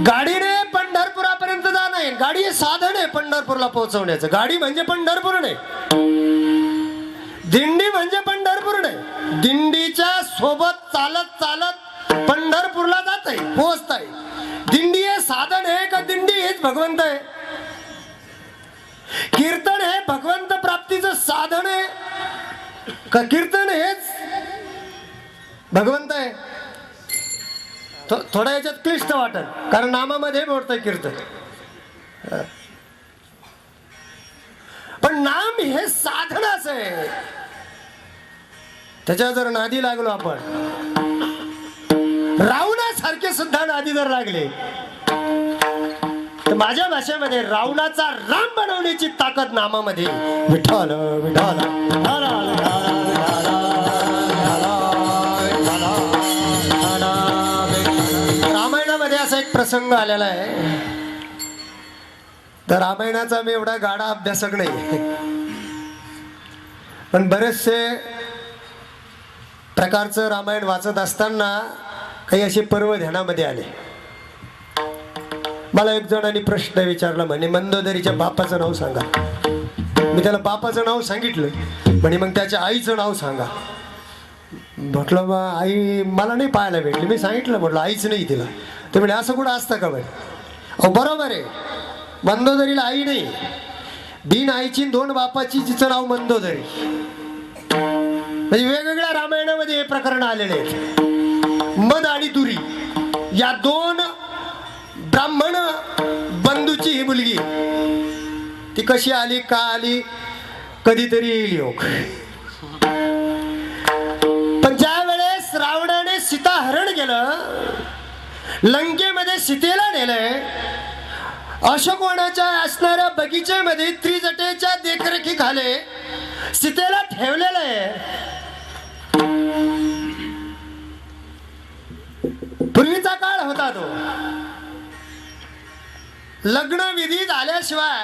गाडीने पंढरपुरापर्यंत जाणं आहे, गाडी हे साधन आहे पंढरपूरला पोहोचवण्याचं. गाडी म्हणजे पंढरपूर नाही, दिंडी म्हणजे पंढरपूर नाही. दिंडीच्या सोबत चालत चालत पंढरपूरला जात आहे, पोहोचत आहे. दिंडी हे साधन आहे का दिंडी हेच भगवंत आहे. कीर्तन हे भगवंत प्राप्तीचं साधन आहे का कीर्तन हेच भगवंत आहे. थोडा याच्यात क्लिष्ट वाटत, कारण नामामध्ये मोडतंय कीर्तन. पण नाम हे साधनच आहे. त्याच्या जर नादी लागलो आपण, रावणासारखे सुद्धा नादी जर लागले, तर माझ्या भाषेमध्ये रावणाचा राम बनवण्याची ताकद नामामध्ये. विठ्ठल विठ्ठल रामायणामध्ये असा प्रसंग आलेला आहे. तर रामायणाचा मी एवढा गाढा अभ्यासक नाही, पण बरेचसे प्रकारचं रामायण वाचत असताना काही असे पर्व ध्यानामध्ये आले. मला एक जणांनी प्रश्न विचारला, म्हणे मंदोदरीच्या बापाचं नाव सांगा. मी त्याला बापाचं नाव सांगितलं. म्हणे मग त्याच्या आईचं नाव सांगा. म्हटलं मग आई मला नाही पाहायला भेटली. मी सांगितलं, म्हटलं आईच नाही तिला. ते म्हणे असं कुठं असतं का म्हणे. अहो बरोबर आहे, मंदोदरीला आई नाही, बिन आईची 2 बापाची, जिचं नाव मंदोदरी. म्हणजे वेगवेगळ्या रामायणामध्ये हे प्रकरण आलेले आहेत. मद आणि दुरी या 2 ब्राह्मण बंधूची ही मुलगी, ती कशी आली, का आली, कधीतरी येईल योग. पण ज्या वेळेस रावणाने सीता हरण केलं, लंकेमध्ये सीतेला नेलंय, अशोकवनाच्या असणाऱ्या बगीचेमध्ये त्रिजटेच्या देखरेखीखाली सीतेला ठेवलेलं आहे. पूर्वीचा काळ होता तो. लग्न विधी झाल्याशिवाय,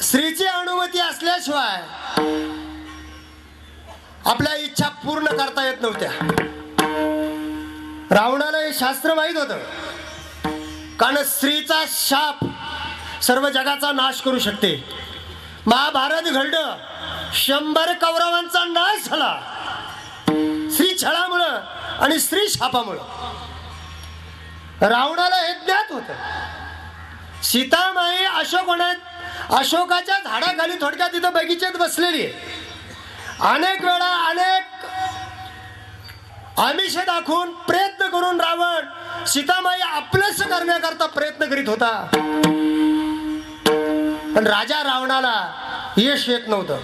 स्त्रीची अनुमती असल्याशिवाय आपल्या इच्छा पूर्ण करता येत नव्हत्या. रावणाला हे शास्त्र माहित होतं, कारण स्त्रीचा शाप सर्व जगाचा नाश करू शकते. महाभारत घडलं, 100 कौरवांचा नाश झाला स्त्री छळामुळं आणि स्त्री शापामुळं. रावणाला हे ज्ञात होतं. सीतामाई अशोकाच्या झाडाखाली थोडक्यात तिथं बगीचेत बसलेली आहे. अनेक वेळा अनेक आमिष दाखवून प्रयत्न करून रावण सीतामाई आपलंच करण्याकरता प्रयत्न करीत होता, पण राजा रावणाला यश येत नव्हतं.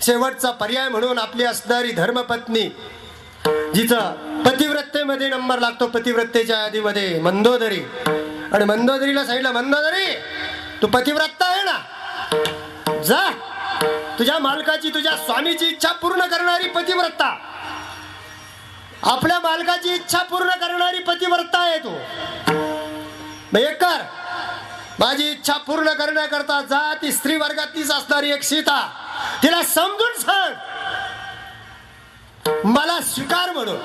शेवटचा पर्याय म्हणून आपली असणारी धर्मपत्नी, जिचं पतिव्रतेमध्ये नंबर लागतो, पतिव्रतेच्या यादीमध्ये मंदोदरी, आणि मंदोदरीला सांगितलं, मंदोदरी तू पतिव्रता आहे ना, जा तुझ्या मालकाची, तुझ्या स्वामीची इच्छा पूर्ण करणारी पतिव्रता, आपल्या मालकाची इच्छा पूर्ण करणारी पतिव्रता आहे तू. मग एक कर, माझी इच्छा पूर्ण करण्याकरता जा ती स्त्री वर्गातलीच असणारी एक सीता, तिला समजून सांग मला स्वीकार म्हणून.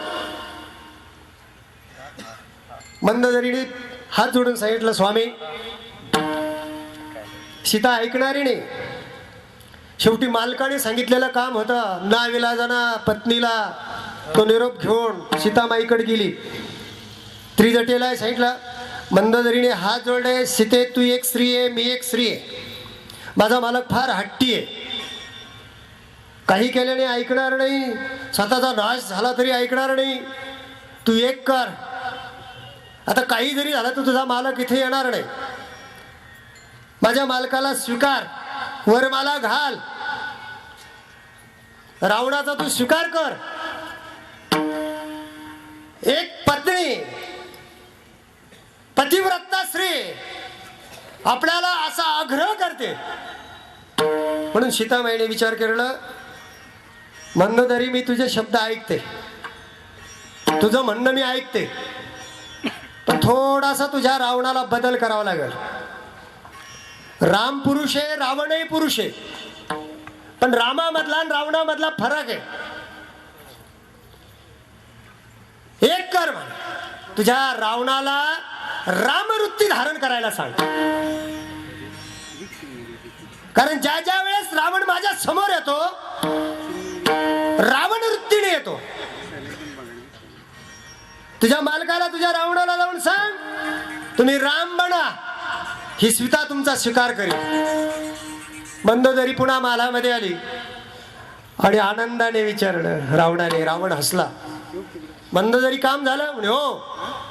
मंदोदरीने हात जोडून सांगितलं, स्वामी सीता ऐकणारी नाही. शेवटी मालकाने सांगितलेलं काम होतं. नाविलाजाना पत्नीला तो निरोप घेऊन सीतामाईकडे गेली. त्रिजटेला सांगितलं, मंदोदरीने हात जोडले, सीते तू एक स्त्री आहे, मी एक स्त्री आहे, माझा मालक फार हट्टी आहे, काही केल्याने ऐकणार नाही, स्वतःचा नाश झाला तरी ऐकणार नाही, तू एक कर. आता काही जरी झालं तर तुझा मालक इथे येणार नाही, माझ्या मालकाला स्वीकार, वर मला घाल, रावणाचा तू स्वीकार कर. एक पत्नी पतिव्रता स्त्री आपल्याला असा आग्रह करते. म्हणून सीतामाईने विचार केला, मंदोदरी मी तुझे शब्द ऐकते, तुझं म्हणणं मी ऐकते, पण थोडासा तुझ्या रावणाला बदल करावा लागेल. राम पुरुष आहे, रावणही पुरुष आहे, पण रामामधला आणि रावणामधला फरक आहे. एक कर म्हण, तुझ्या रावणाला रामवृत्ती धारण करायला सांग, कारण ज्या ज्या वेळेस रावण माझ्या समोर येतो रावण वृत्तीने येतो. तुझ्या मालकाला, तुझ्या रावणाला जाऊन सांग तुम्ही राम बना, ही सीता तुमचा स्वीकार करेल. मंदोदरी पुन्हा मालामध्ये आली आणि आनंदाने विचारलं रावणाने. रावण हसला. मंदोदरी काम झालं म्हणे, हो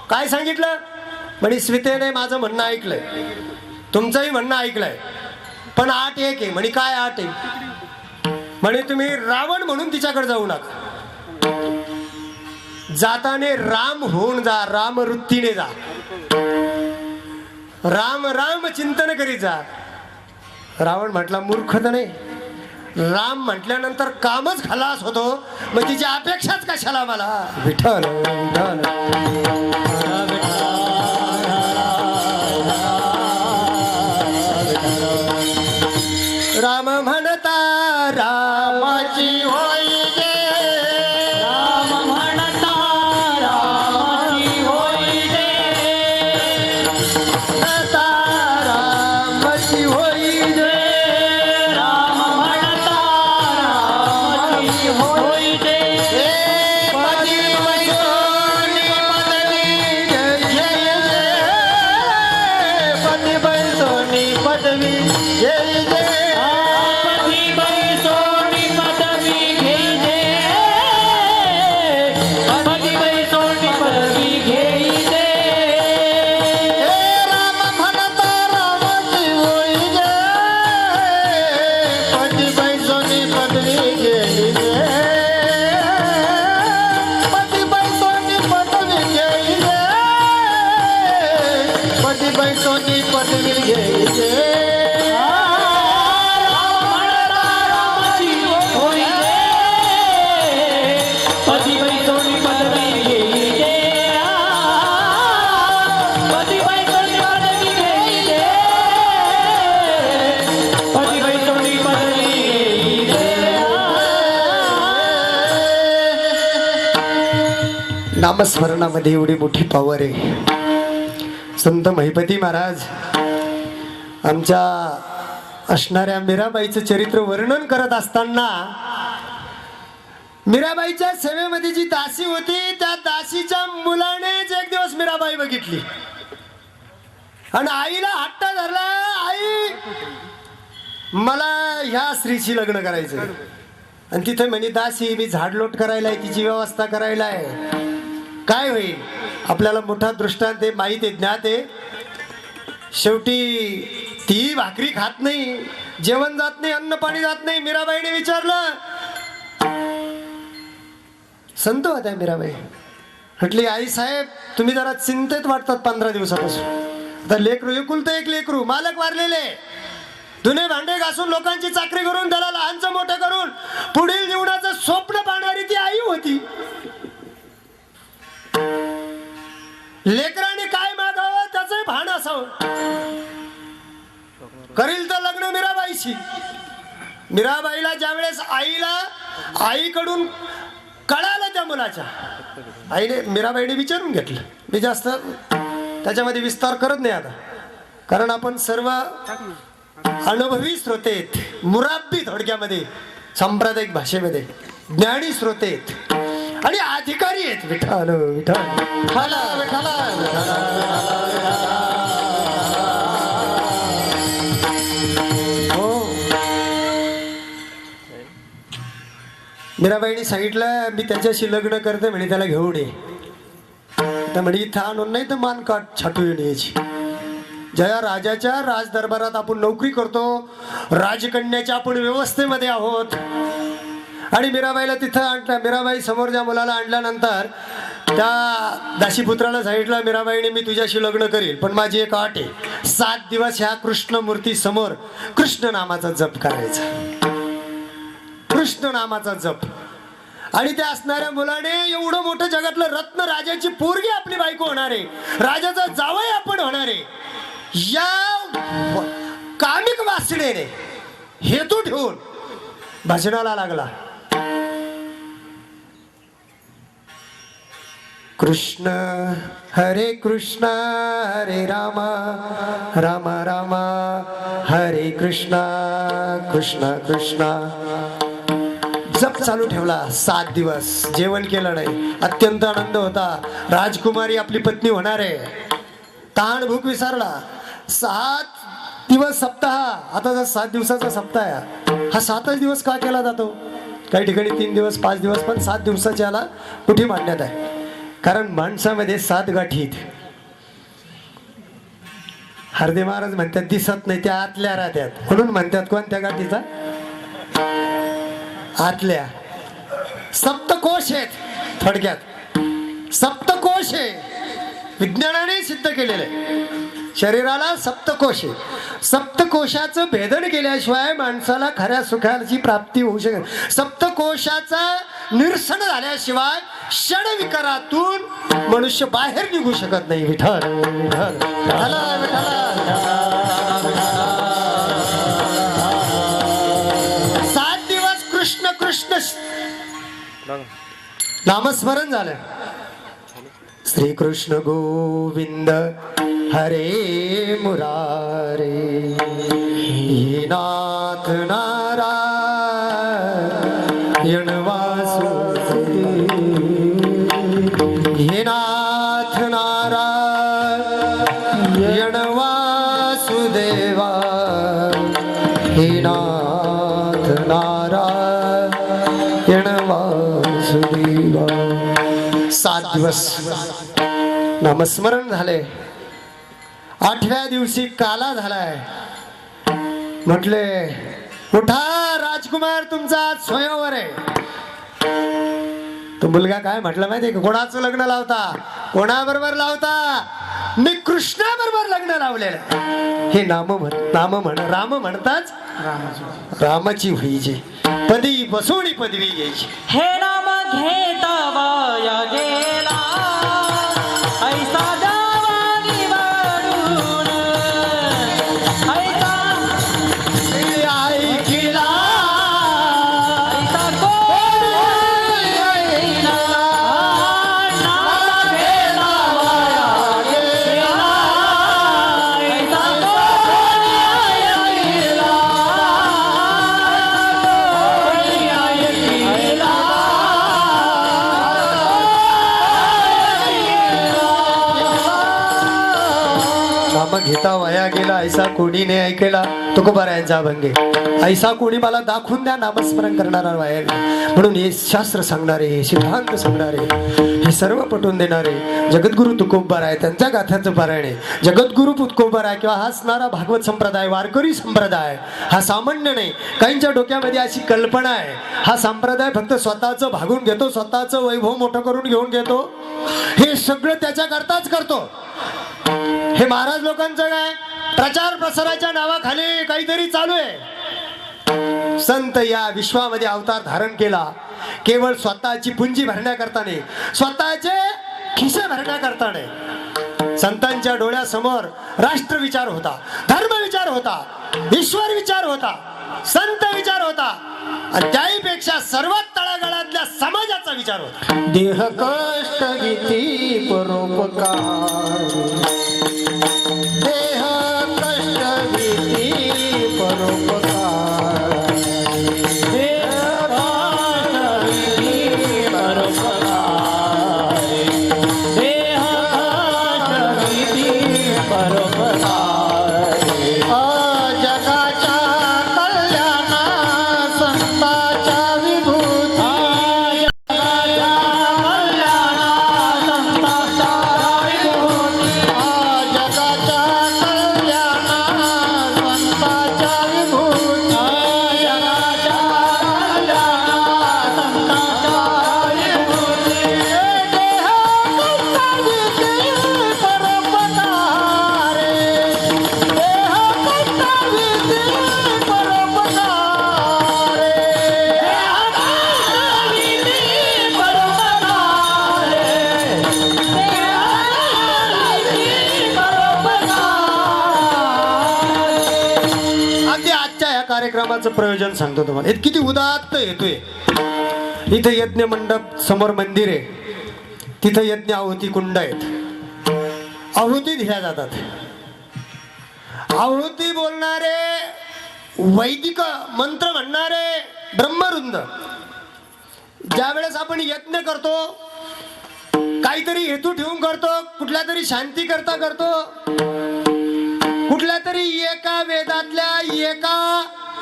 काय सांगितलं म्हणे, सीतेने माझं म्हणणं ऐकलंय, तुमचंही म्हणणं ऐकलंय, पण आठ एक आहे म्हणे. काय आठ आहे म्हणे, तुम्ही रावण म्हणून तिच्याकडे जाऊ नका, जाताने राम होऊन जा, राम वृत्तीने जा, राम राम चिंतन करीत जा. रावण म्हटला, मूर्ख तर नाही, राम म्हटल्यानंतर कामच खलास होतो, मग तिची अपेक्षाच कशाला मला. विठ्ठल विठ्ठल. म्हणता रामाची होई जय राम म्हणता रामाची होई जय म्हणता रामाची होई जय राम म्हणता रामाची होई जय पदी बैसोनी पदवी जय जय पदी बैसोनी पदवी जय जय पदी बैसोनी पदवी घे जय पदी बैसोनी पदवी घे जय राम म्हणता रामाची होई जय पदी बैसोनी पदवी गेली जय पदी बैसोनी पदवी गेली जय पदी बैसोनी पदवी गेली जय राम म्हणता रामाची होई जय पदी बैसोनी पदवी घे जय पदी बैसोनी पदवी घे जय पदी बैसोनी पदवी घे नामस्मरणामध्ये एवढी मोठी पॉवर आहे. संत महिपती महाराज आमच्या असणाऱ्या मीराबाईचं चरित्र वर्णन करत असताना मीराबाईच्या सेवेमध्ये जी दासी होती त्या दासीच्या मुलानेच एक दिवस मीराबाई बघितली आणि आईला हट्ट धरला, आई मला ह्या स्त्रीशी लग्न करायचं. आणि तिथे म्हणे दासी मी झाडलोट करायला आहे, तिची व्यवस्था करायला आहे. काय होईल आपल्याला मोठा दृष्टांत आहे, माहिती आहे, ज्ञात आहे. शेवटी ती भाकरी खात नाही, जेवण जात नाही, अन्न पाणी जात नाही. मीराबाईने विचारलं, संत होत्या मीराबाई. म्हटली आई साहेब तुम्ही जरा चिंतेत वाटतात 15 दिवसापासून. आता लेकरू एकुलतं एक लेकरू, मालक वारलेले, धुणे भांडे घासून लोकांची चाकरी करून त्याला लहानचं मोठं करून पुढील जीवनाचं स्वप्न पाहणारी ती आई होती. लेकराने काय मागावं त्याचंही भान असावं. करील तर लग्न मीराबाईशी. मीराबाईला ज्यावेळेस आईकडून कळालं त्या मुलाच्या, आईने मीराबाईने विचारून घेतलं. मी जास्त त्याच्यामध्ये विस्तार करत नाही आता, कारण आपण सर्व अनुभवी श्रोते आहेत, मुराब्बी थोडक्यामध्ये सांप्रदायिक भाषेमध्ये ज्ञानी श्रोते आहेत आणि अधिकारी आहेत. विठ्ठल विठ्ठल विठ्ठल विठ्ठल हो. मीराबाईंनी सांगितलं मी त्याच्याशी लग्न करते म्हणे, त्याला घेऊन ये. तर म्हणे इथं आणून नाही तर मान काट छाटू येऊन यायची. ज्या राजाच्या राजदरबारात आपण नोकरी करतो, राजकन्याच्या आपण व्यवस्थेमध्ये आहोत. आणि मीराबाईला तिथं आणलं. मीराबाई समोर ज्या मुलाला आणल्यानंतर त्या दासीपुत्राला सांगितलं, मीराबाईने मी तुझ्याशी लग्न करील, पण माझी एक अट आहे, 7 दिवस ह्या कृष्णमूर्ती समोर कृष्ण नामाचा जप करायचा, कृष्ण नामाचा जप. आणि त्या असणाऱ्या मुलाने एवढं मोठं जगातलं रत्न, राजाची पोरगी आपली बायको होणार आहे, राजाचा जावई आपण होणार आहे, या कामिक वासनेने हेतू ठेवून भजनाला लागला. कृष्ण हरे कृष्ण हरे राम राम राम हरे कृष्ण कृष्ण कृष्ण. जप चालू ठेवला 7 दिवस. जेवण केलं नाही. अत्यंत आनंद होता. राजकुमारी आपली पत्नी होणार आहे. ताण भूक विसरला. 7 दिवस सप्ताह. आता जर 7 दिवसाचा सप्ताह आहे, हा 7च दिवस का केला जातो? काही ठिकाणी 3 दिवस 5 दिवस, पण 7 दिवसाच्या याला कुठे मांडण्यात आहे? कारण माणसामध्ये 7 गाठी आहेत. हरदे महाराज म्हणतात दिसत नाही, त्या आतल्या राहत्यात, म्हणून म्हणतात कोणत्या गाठीचा? आतल्या. सप्तकोश आहेत थोडक्यात. सप्तकोश आहे, विज्ञानाने सिद्ध केलेलं आहे. शरीराला सप्तकोश आहे. सप्तकोशाचं भेदन केल्याशिवाय माणसाला खऱ्या सुखाची प्राप्ती होऊ शकत. सप्तकोशाचा निरसन झाल्याशिवाय षडविकारातून मनुष्य बाहेर निघू शकत नाही. विठ्ठल विठ्ठल विठ्ठल विठ्ठल. नामस्मरण झालं. श्री कृष्ण गोविंद हरे मुरारे हे नाथ नारायण वासुदेव हे नाथ नारायण वासुदेवा हे नाथ नारायण वासुदेवा. 7 दिवस नामस्मरण झाले. 8व्या दिवशी काला झालाय. म्हटले उठा राजकुमार, तुमचा आज स्वयंवर आहे. तो मुलगा काय म्हटलं माहितीये का? कोणाचं लग्न लावता? कोणाबरोबर लावता? मी कृष्णाबरोबर लग्न लावलेलं. हे नाम राम म्हणताच रामाची व्हायची, पदी बसवणी पदवी घ्यायची. हे नाम घेता वाया गेला ऐसा जावा निवडून ऐसा ऐकिला ऐसा कोण ऐकला. नाम घेता वाया गेला ऐसा कोण ऐकला. नाम घेता वया गेला ऐसा कोणी नाही ऐकला. तुकोबारायांचा अभंग आहे. ऐसा कोणी मला दाखवून द्या नामस्मरण करणारा वाया गेला. म्हणून हे शास्त्र सांगणारे, हे सिद्धांत सांगणारे, हे सर्व पटवून देणारे जगद्गुरु तुकोबार आहे. त्यांच्या गाथ्याचं पारायण आहे. जगद्गुरु तुकोबार आहे किंवा हा असणारा भागवत संप्रदाय, वारकरी संप्रदाय हा सामान्य नाही. काहींच्या डोक्यामध्ये अशी कल्पना आहे हा संप्रदाय फक्त स्वतःचं भागून घेतो, स्वतःचं वैभव मोठं करून घेऊन घेतो. हे सगळं त्याच्याकरताच करतो. हे महाराज लोकांचं काय प्रचार प्रसाराच्या नावाखाली काहीतरी चालू आहे. संत या विश्वामध्ये अवतार धारण केला केवळ स्वतःची पुंजी भरण्याकरता नाही, स्वतःचे खिसे भरण्याकरता नाही. संतांच्या डोळ्यासमोर राष्ट्र विचार होता, धर्म विचार होता, ईश्वर विचार होता, संत विचार होता आणि त्याहीपेक्षा सर्वात तळागाळातल्या समाजाचा विचार होता. देह कष्ट गीती परोपकार, देह कष्ट गीती परोपकार, देह कष्ट गीती परोपकार, देह कष्ट गीती परोपकार. जगाच्या कल्याणा संताच्या विभूती, जगाच्या कल्याणा संताच्या विभूती, जगाच्या कल्याणा संताच्या विभूती, जगाच्या कल्याणा संताच्या विभूती. देह कष्ट गीती परोपकार, देह कष्ट गीती परोपकार, अगदी आजच्या या कार्यक्रमाचं प्रयोजन सांगतो तुम्हाला. हे किती उदात्त येतोय. इथे यज्ञ मंडप समोर मंदिर आहे, तिथं यज्ञ आहुती कुंड आहेत, आहुती दिल्या जातात. आहुती बोलणारे, वैदिक मंत्र म्हणणारे ब्रह्मवृंद ज्या वेळेस आपण यज्ञ करतो, काहीतरी हेतू ठेवून करतो, कुठल्या तरी शांती करता करतो, कुठल्या तरी एका वेदातल्या एका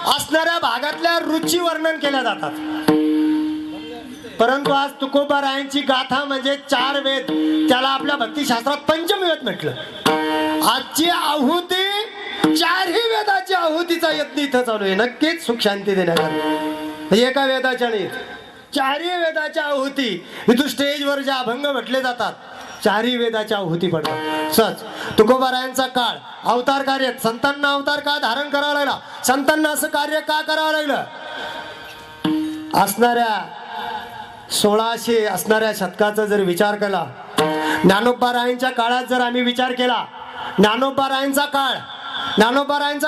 असणाऱ्या भागातल्या रुची वर्णन केल्या जातात. परंतु आज तुकोबारायांची गाथा म्हणजे 4 वेद, त्याला आपल्या भक्तिशास्त्रात पंचमवेद म्हटलं. आजची आहुती 4ही वेदाची आहुतीचा यज्ञ इथं चालू आहे. नक्कीच सुख शांती देण्याकरता. एका वेदाच्या नाही, 4ही वेदाच्या आहुती. इथून स्टेजवर जे अभंग म्हटले जातात 4ही वेदाच्या आहुती पडतात. सहज तुकोबारायांचा काळ, अवतार कार्य, संतांना अवतार का धारण करावं लागला, संतांना असं कार्य का करावं लागलं, असणाऱ्या 1600 असणाऱ्या शतकाचा जर विचार केला, ज्ञानोबारायांच्या काळात जर आम्ही विचार केला, ज्ञानोबारायांचा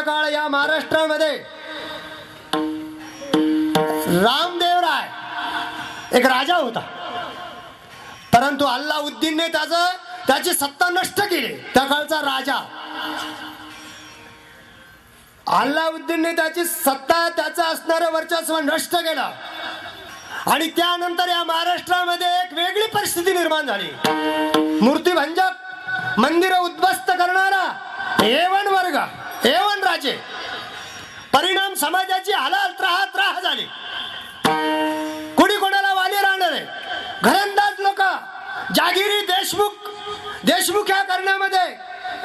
काळ या महाराष्ट्रामध्ये रामदेवराय एक राजा होता, परंतु अल्लाउद्दीनने त्याची सत्ता नष्ट केली. त्या काळचा राजा अल्लाउद्दीनने त्याची सत्ता, त्याचं असणारं वर्चस्व नष्ट केलं. आणि त्यानंतर या महाराष्ट्रामध्ये एक वेगळी परिस्थिती निर्माण झाली. मूर्तिभंजक, मंदिर उद्ध्वस्त करणारा A1 वर्ग, A1 राजे. परिणाम समाजाची हालत त्राह झाली. कुणी कोणाला वाली राहणार आहे. घरंदाज लोक, जागिरी देशमुख ह्या करण्यामध्ये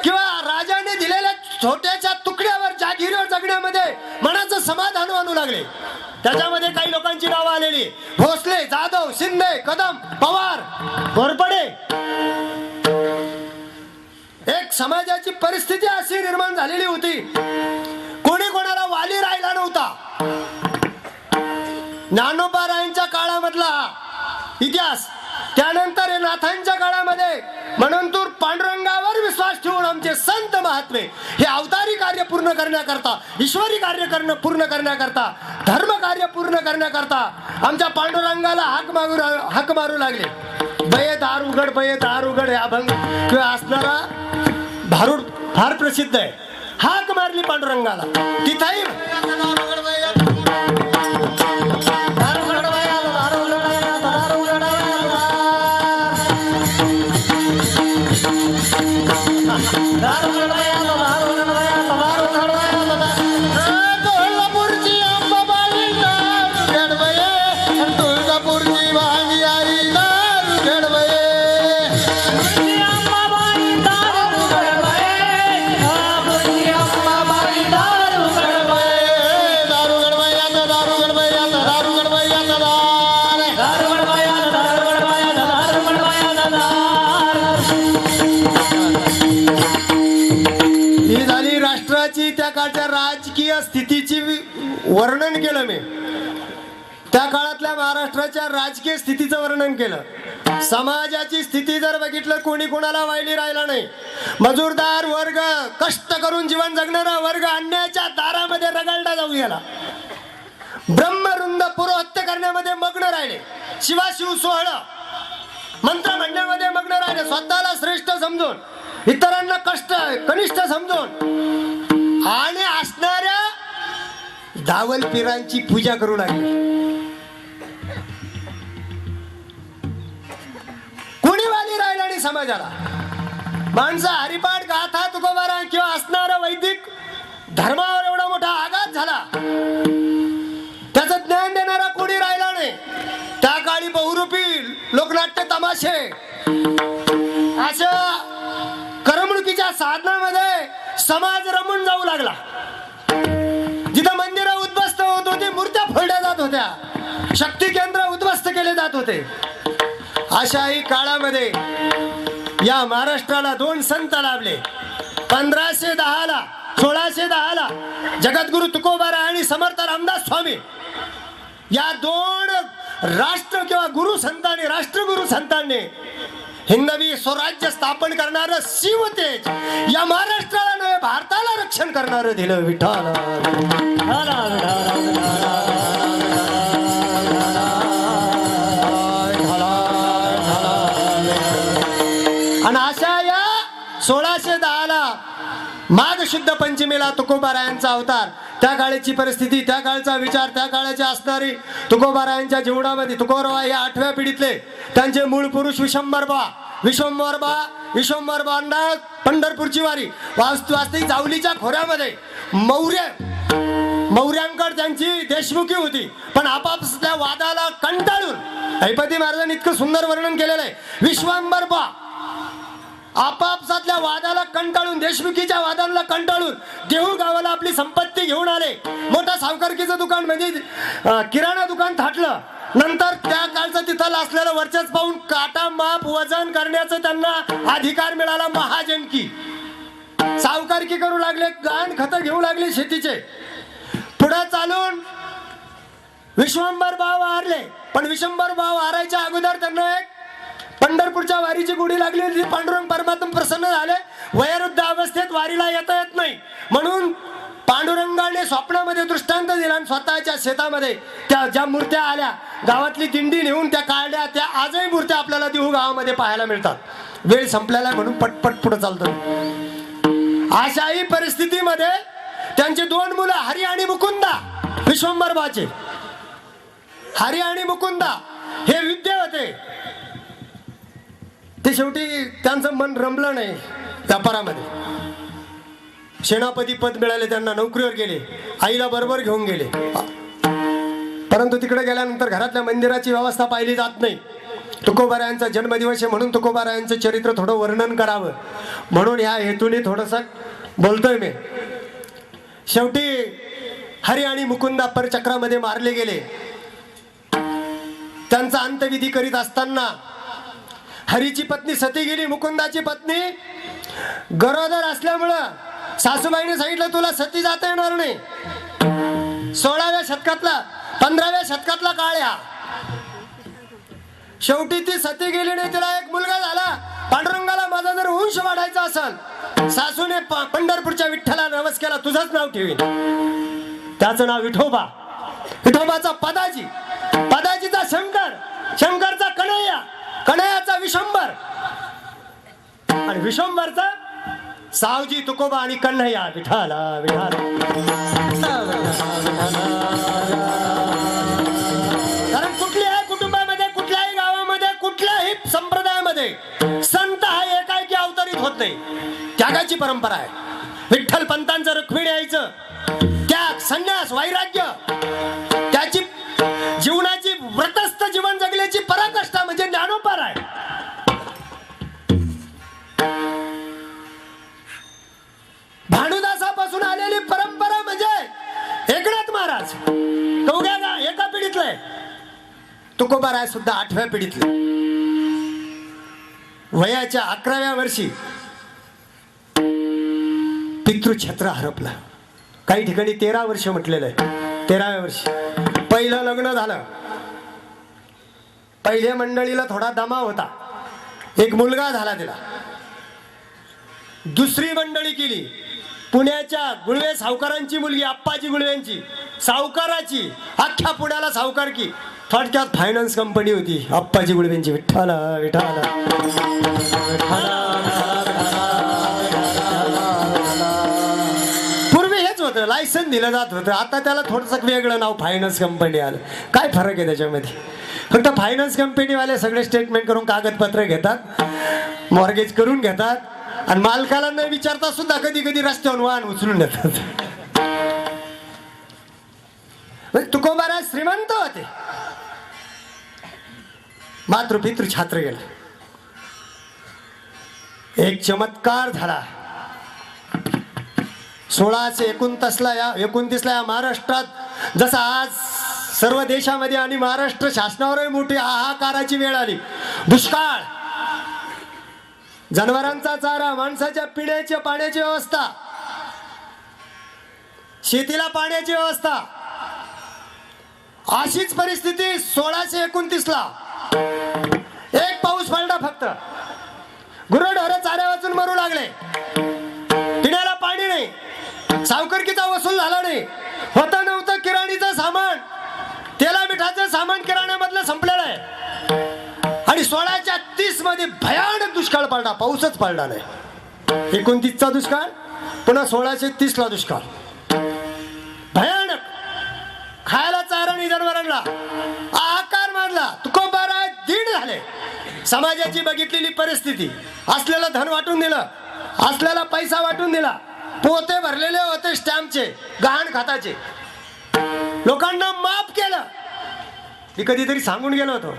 किंवा राजाने दिलेल्या छोट्याच्या तुकड्यावर जागीरीवर जगण्यामध्ये मनाचं समाधान आणू लागले. त्याच्यामध्ये काही लोकांची नावं आलेली: भोसले, जाधव, शिंदे, कदम, पवार, घोरपडे. एक समाजाची परिस्थिती अशी निर्माण झालेली होती, कोणी कोणाला वाली राहिला नव्हता. ज्ञानोबारायांच्या काळामधला इतिहास, त्यानंतर हे नाथांच्या काळामध्ये म्हणून तूर पांडुरंगावर विश्वास ठेवून आमचे संत महात्मे हे अवतारी कार्य पूर्ण करण्याकरता, ईश्वरी कार्य पूर्ण करण्याकरता, धर्म कार्य पूर्ण करण्याकरता आमच्या पांडुरंगाला हाक मारू लागले. बये दार उघड, बये दार उघड. हे अभंग किंवा असणारा भारूड फार प्रसिद्ध आहे. हाक मारली पांडुरंगाला. तिथेही त्या काळच्या राजकीय स्थितीची वर्णन केलं मी. त्या काळातल्या महाराष्ट्राच्या राजकीय स्थितीचं वर्णन केलं. समाजाची स्थिती जर बघितलं, कोणी कोणाला वाहिली राहिला नाही. मजूरदार वर्ग, कष्ट करून जीवन जगणारा वर्ग अन्यायाच्या दारामध्ये रगळला जाऊ गेला. ब्रह्मरुंद पुरोहत्य करण्यामध्ये मग्न राहिले. शिवाशिव सोहळं मंत्र म्हणण्यामध्ये मग्न राहिले. स्वतःला श्रेष्ठ समजून, इतरांना कनिष्ठ समजून आणि असणाऱ्या धावल पीरांची पूजा करू लागली. कोणी वाली राहिला आणि समाजाला माणसं हरिपाठ गाथा तुकोबारा किंवा असणारा वैदिक धर्मावर एवढा मोठा आघात झाला, त्याचं ज्ञान देणारा कोणी राहिला नाही. त्या काळी बहुरूपी लोकनाट्य, तमाशे अशा करमणुकीच्या साधनामध्ये समाज रमून जाऊ लागला. जिथं मंदिरं उद्ध्वस्त होत होती, मूर्त्या फोडल्या जात होत्या, शक्ती केंद्र उद्ध्वस्त केले जात होते. अशाही काळामध्ये या महाराष्ट्राला दोन संत लाभले. 1510 ला 1610 ला जगद्गुरु तुकोबाराय आणि समर्थ रामदास स्वामी या दोन राष्ट्र किंवा गुरु संतांनी, राष्ट्रगुरु संतांनी हिंदवी स्वराज्य स्थापन करणार शिवतेज या महाराष्ट्राला नव्हे भारताला रक्षण करणार दिलं विठ्ठल. आणि अशा या 1610 ला माघ शुद्ध पंचमीला तुकोबारायांचा अवतार. त्या काळची परिस्थिती, त्या काळचा विचार, त्या काळाची असणारी तुकोबारायांच्या जीवनामध्ये तुकोबा या 8व्या पिढीतले त्यांचे मूळ पुरुष विश्वंभरबांना पंढरपूरची वारी. वास्तविक जावलीच्या खोऱ्यामध्ये मौर्यांकडे त्यांची देशमुखी होती, पण आपापल्या वादाला कंटाळून ऐपती महाराजांनी इतकं सुंदर वर्णन केलेलं आहे. विश्वंभरबा आपापसातल्या वादाला कंटाळून, देशमुखीच्या वादाला कंटाळून देऊळ गावाला आपली संपत्ती घेऊन आले. मोठा सावकारकीचं दुकान म्हणजे किराणा दुकान थाटलं. नंतर त्या काळचं तिथं असलेलं वर्चस्व पाहून काटा माप वजन करण्याचं त्यांना अधिकार मिळाला. महाजनकी सावकारकी करू लागले, गाण खतं घेऊ लागले शेतीचे. पुढे चालून विश्वंभर भाव हारले, पण विश्वंभर भाव हारायच्या अगोदर त्यांना एक पंढरपूरच्या वारीची गुढी लागली. पांडुरंग परमात्मा प्रसन्न झाले. वयोवृद्ध अवस्थेत वारीला येता येत नाही म्हणून पांडुरंगाने स्वप्नामध्ये दृष्टांत दिला आणि स्वतःच्या शेतामध्ये त्या ज्या मूर्त्या आल्या गावातली दिंडी नेऊन त्या काढल्या, त्या आजही मूर्त्या आपल्याला देऊ गावामध्ये पाहायला मिळतात. वेळ संपलेला आहे म्हणून पटपट पुढे चालतं. अशाही परिस्थितीमध्ये त्यांचे दोन मुलं हरी आणि मुकुंदा, विश्वंभर बाचे हरी आणि मुकुंदा हे विद्य होते. ते शेवटी त्यांचं मन रमलं नाही व्यापारामध्ये. सेनापती पद मिळाले त्यांना, नोकरीवर गेले, आईला बरोबर घेऊन गेले. परंतु तिकडे गेल्यानंतर घरातल्या मंदिराची व्यवस्था पाहिली जात नाही. तुकोबारायांचा जन्मदिवस आहे म्हणून तुकोबारायांचं चरित्र थोडं वर्णन करावं म्हणून ह्या हेतूने थोडंसं बोलतोय मी. शेवटी हरी आणि मुकुंदा परचक्रामध्ये मारले गेले. त्यांचा अंत्यविधी करीत असताना हरीची पत्नी सती गेली. मुकुंदाची पत्नी गरोदर असल्यामुळं सासूबाईने सांगितलं तुला सती जाता येणार नाही. 16व्या शतकातला 15व्या शतकातला काळ या. शेवटी ती सती गेली नाही. तिला एक मुलगा झाला. पांडुरंगाला माझा जर वंश वाढायचा असेल, सासूने पंढरपूरच्या विठ्ठला नवस केला, तुझंच नाव ठेवीन. त्याचं नाव विठोबा. विठोबाचा पदाजी, पदाजीचा शंकर, शंकरचा कन्हैया, कन्हैयाचा विशंभर आणि विशंभरचा सावजी तुकोबा आणि कन्हैया विठाला विठाला. कारण कुठल्याही कुटुंबामध्ये, कुठल्याही गावामध्ये, कुठल्याही संप्रदायामध्ये संत हा एकाएकी अवतरित होत नाही. त्यागाची परंपरा आहे. विठ्ठल पंतांचं रुक्मिणी आईचं त्याग, संन्यास, वैराग्य, त्याची जीवनाची व्रतस्थ जीवन जगल्याची पराकाष्ठा म्हणजे ज्ञानोपार आहे. भानुदासापासून आलेली परंपरा म्हणजे एकनाथ महाराज एका पिढीतलं आहे. तुकोबाराय सुद्धा 8व्या पिढीतले. वयाच्या 11व्या वर्षी पितृछत्र हरपला. काही ठिकाणी 13 वर्ष म्हटलेलं आहे. 13व्या वर्षी पहिलं लग्न झालं. पहिल्या मंडळीला थोडा दमा होता. एक मुलगा झाला तिला. दुसरी मंडळी केली. पुण्याच्या गुळवे सावकारांची मुलगी, आप्पाजी गुळव्यांची, सावकाराची, अख्ख्या पुण्याला सावकार की. थोडक्यात फायनान्स कंपनी होती आप्पाजी गुळव्यांची. विठ्ठला विठ्ठला. पूर्वी हेच होतं, लायसन दिलं जात होतं. आता त्याला थोडंसं वेगळं नाव फायनान्स कंपनी आलं. काय फरक आहे त्याच्यामध्ये? फक्त फायनान्स कंपनीवाले सगळे स्टेटमेंट करून कागदपत्र घेतात, मॉर्गेज करून घेतात आणि मालकाला न विचारता सुद्धा कधी कधी रस्त्यावर वाहन उचलून देतात. तुकोबाराय श्रीमंत होते. मातृपितृ छात्र गेला. एक चमत्कार झाला. 1629ला या महाराष्ट्रात जसा आज सर्व देशामध्ये आणि महाराष्ट्र शासनावरही मोठी हाहाकाराची वेळ आली. दुष्काळ, जनावरांचा चारा, माणसाच्या पिण्याची पाण्याची व्यवस्था, शेतीला पाण्याची व्यवस्था. अशीच परिस्थिती 1629ला एक पाऊस पडला फक्त. गुरंढोरं चाऱ्या वाचून मरू लागले. पिण्याला पाणी नाही. सावकारकीचा वसूल झाला नाही. होता नव्हतं किराणीचं सामान, तेला मिठाचं सामान किराण्यामधलं संपलेलं आहे. आणि 1630 मध्ये भयानक दुष्काळ पडला. पाऊसच पडला नाही. 29चा दुष्काळ, पुन्हा 1630ला दुष्काळ. भयानक. खायला चारा नाही जनावरांना. आकार मारला. तुकोबाराय दीड झाले. समाजाची बघितलेली परिस्थिती. असलेलं धन वाटून दिलं, असलेला पैसा वाटून दिला. पोते भरलेले होते स्टॅम्पचे, गहाण खाताचे. लोकांना माफ केलं. मी कधीतरी सांगून गेलो होतो,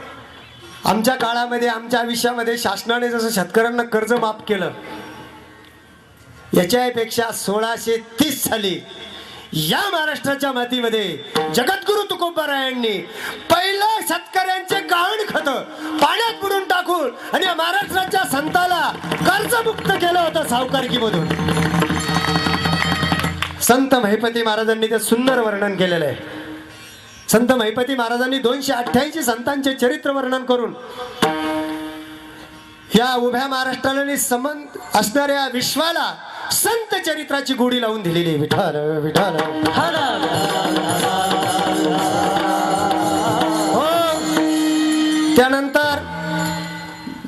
आमच्या काळामध्ये, आमच्या आयुष्यामध्ये शासनाने जसं शेतकऱ्यांना कर्ज माफ केलं, याच्यापेक्षा 1630 साली या महाराष्ट्राच्या मातीमध्ये जगद्गुरु तुकोबारायांनी पहिलं शेतकऱ्यांचे गहाण खत पाण्यात बुडून टाकून आणि या महाराष्ट्राच्या संताला कर्जमुक्त केलं होतं सावकारकीमधून. संत महिपती महाराजांनी ते सुंदर वर्णन केलेलं आहे. संत महिपती महाराजांनी 288 संतांचे चरित्र वर्णन करून या उभ्या महाराष्ट्राला संबंध असणाऱ्या विश्वाला संत चरित्राची गोडी लावून दिलेली. विठाल विठाल. हो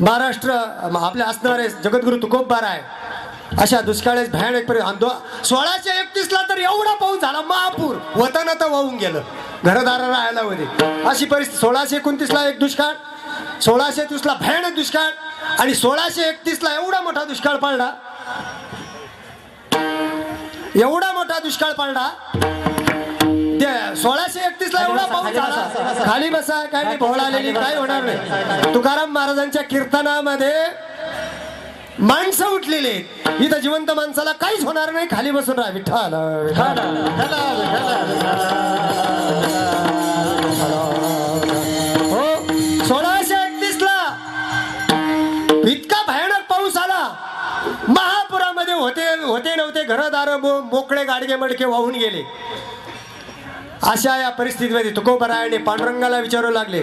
महाराष्ट्र आपले असणारे जगद्गुरु तुकोबबार आहे अशा दुष्काळी भयानक 1631ला तर एवढा पाऊस झाला महापूर वतनात वाहून गेलं घरदार राहायला होते अशी परिस्थिती 1629ला एक दुष्काळ 1630ला भयानक दुष्काळ आणि 1631ला एवढा मोठा दुष्काळ पडला एवढा मोठा दुष्काळ पडला 1631ला एवढा पाऊस झाला खाली बसा काय नाही भोळ आलेली काय होणार नाही तुकाराम महाराजांच्या कीर्तनामध्ये माणसं उठलेली आहेत इथं जिवंत माणसाला काहीच होणार नाही खाली बसून राहा विठ्ठल हो 1631ला इतका भयानक पाऊस आला महापुरामध्ये होते नव्हते घरदार मोकळे गाडगे मडके वाहून गेले अशा या परिस्थितीमध्ये तुकोबरायाने पांडुरंगाला विचारू लागले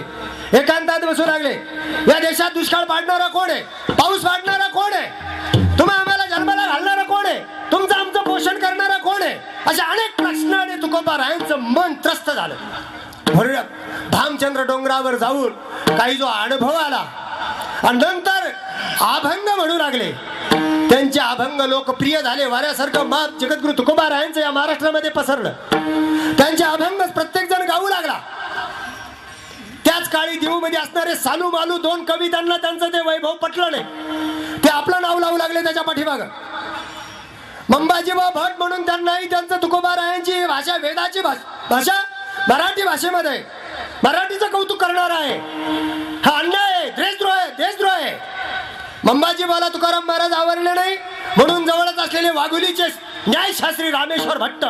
एकांतात बसू लागले या देशात दुष्काळ पाडणारा कोण आहे पाऊस पाडणारा कोण आहे तुम्ही आम्हाला जन्माला घालणारा कोण आहे तुमचं आमचं पोषण करणारा कोण आहे अशा अनेक प्रश्नाने तुकोबरायांचं मन त्रस्त झालं धामचंद्र डोंगरावर जाऊन काही जो अनुभव आला आणि नंतर अभंग म्हणू लागले त्यांचे अभंग लोकप्रिय झाले वाऱ्यासारखं माप जगद्गुरु तुकोबारायांचं या महाराष्ट्रामध्ये पसरलं त्यांचे अभंग प्रत्येक जण गाऊ लागला त्याच काळी देऊमध्ये असणारे सालू मालू 2 कवी त्यांचं ते वैभव पटलं नाही ते आपलं नाव लावू लागले त्याच्या पाठीमाग मंबाजीबा भट म्हणून त्यांनाही त्यांचं तुकोबारायांची भाषा वेदाची भाषा मराठी भाषेमध्ये मराठीचं कौतुक करणार आहे हा अन्याय आहे देशद्रोह आहे मंबाजीबाला तुकाराम महाराज आवरले नाही म्हणून जवळच असलेले वाघुलीचे न्यायशास्त्री रामेश्वर भट्ट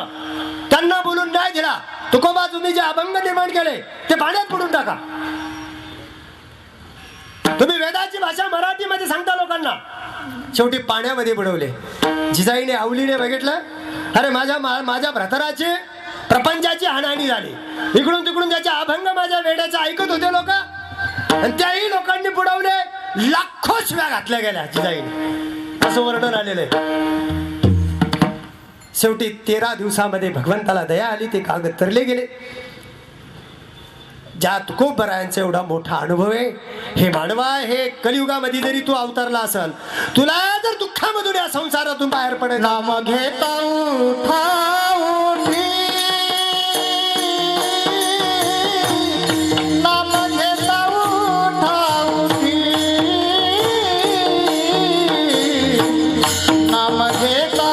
त्यांना बोलून न्याय दिला तुकोबा तुम्ही जे अभंग निर्माण केले ते पाण्यात पडून टाका तुम्ही वेदाची भाषा मराठीमध्ये सांगता लोकांना शेवटी पाण्यामध्ये बुडवले जिजाईने आवलीने बघितलं अरे माझ्या भ्रतराचे प्रपंचाची हाणाहाणी झाली इकडून तिकडून त्याचे अभंग माझ्या वेड्याचे ऐकत होते लोक आणि त्याही लोकांनी बुडवले लाखो शिव्या घातल्या गेल्या जिजाईने असं वर्णन आलेलं आहे शेवटी 13 दिवसामध्ये भगवंताला दया आली ते कागद तरले गेले ज्या तुकोबरायांचा एवढा मोठा अनुभव आहे हे मानवा हे कलियुगामध्ये जरी तू अवतरला असेल तुला जर दुःखामधून या संसारातून बाहेर पडेल नाम घेता उठी नाम घेता उठी नाम घेता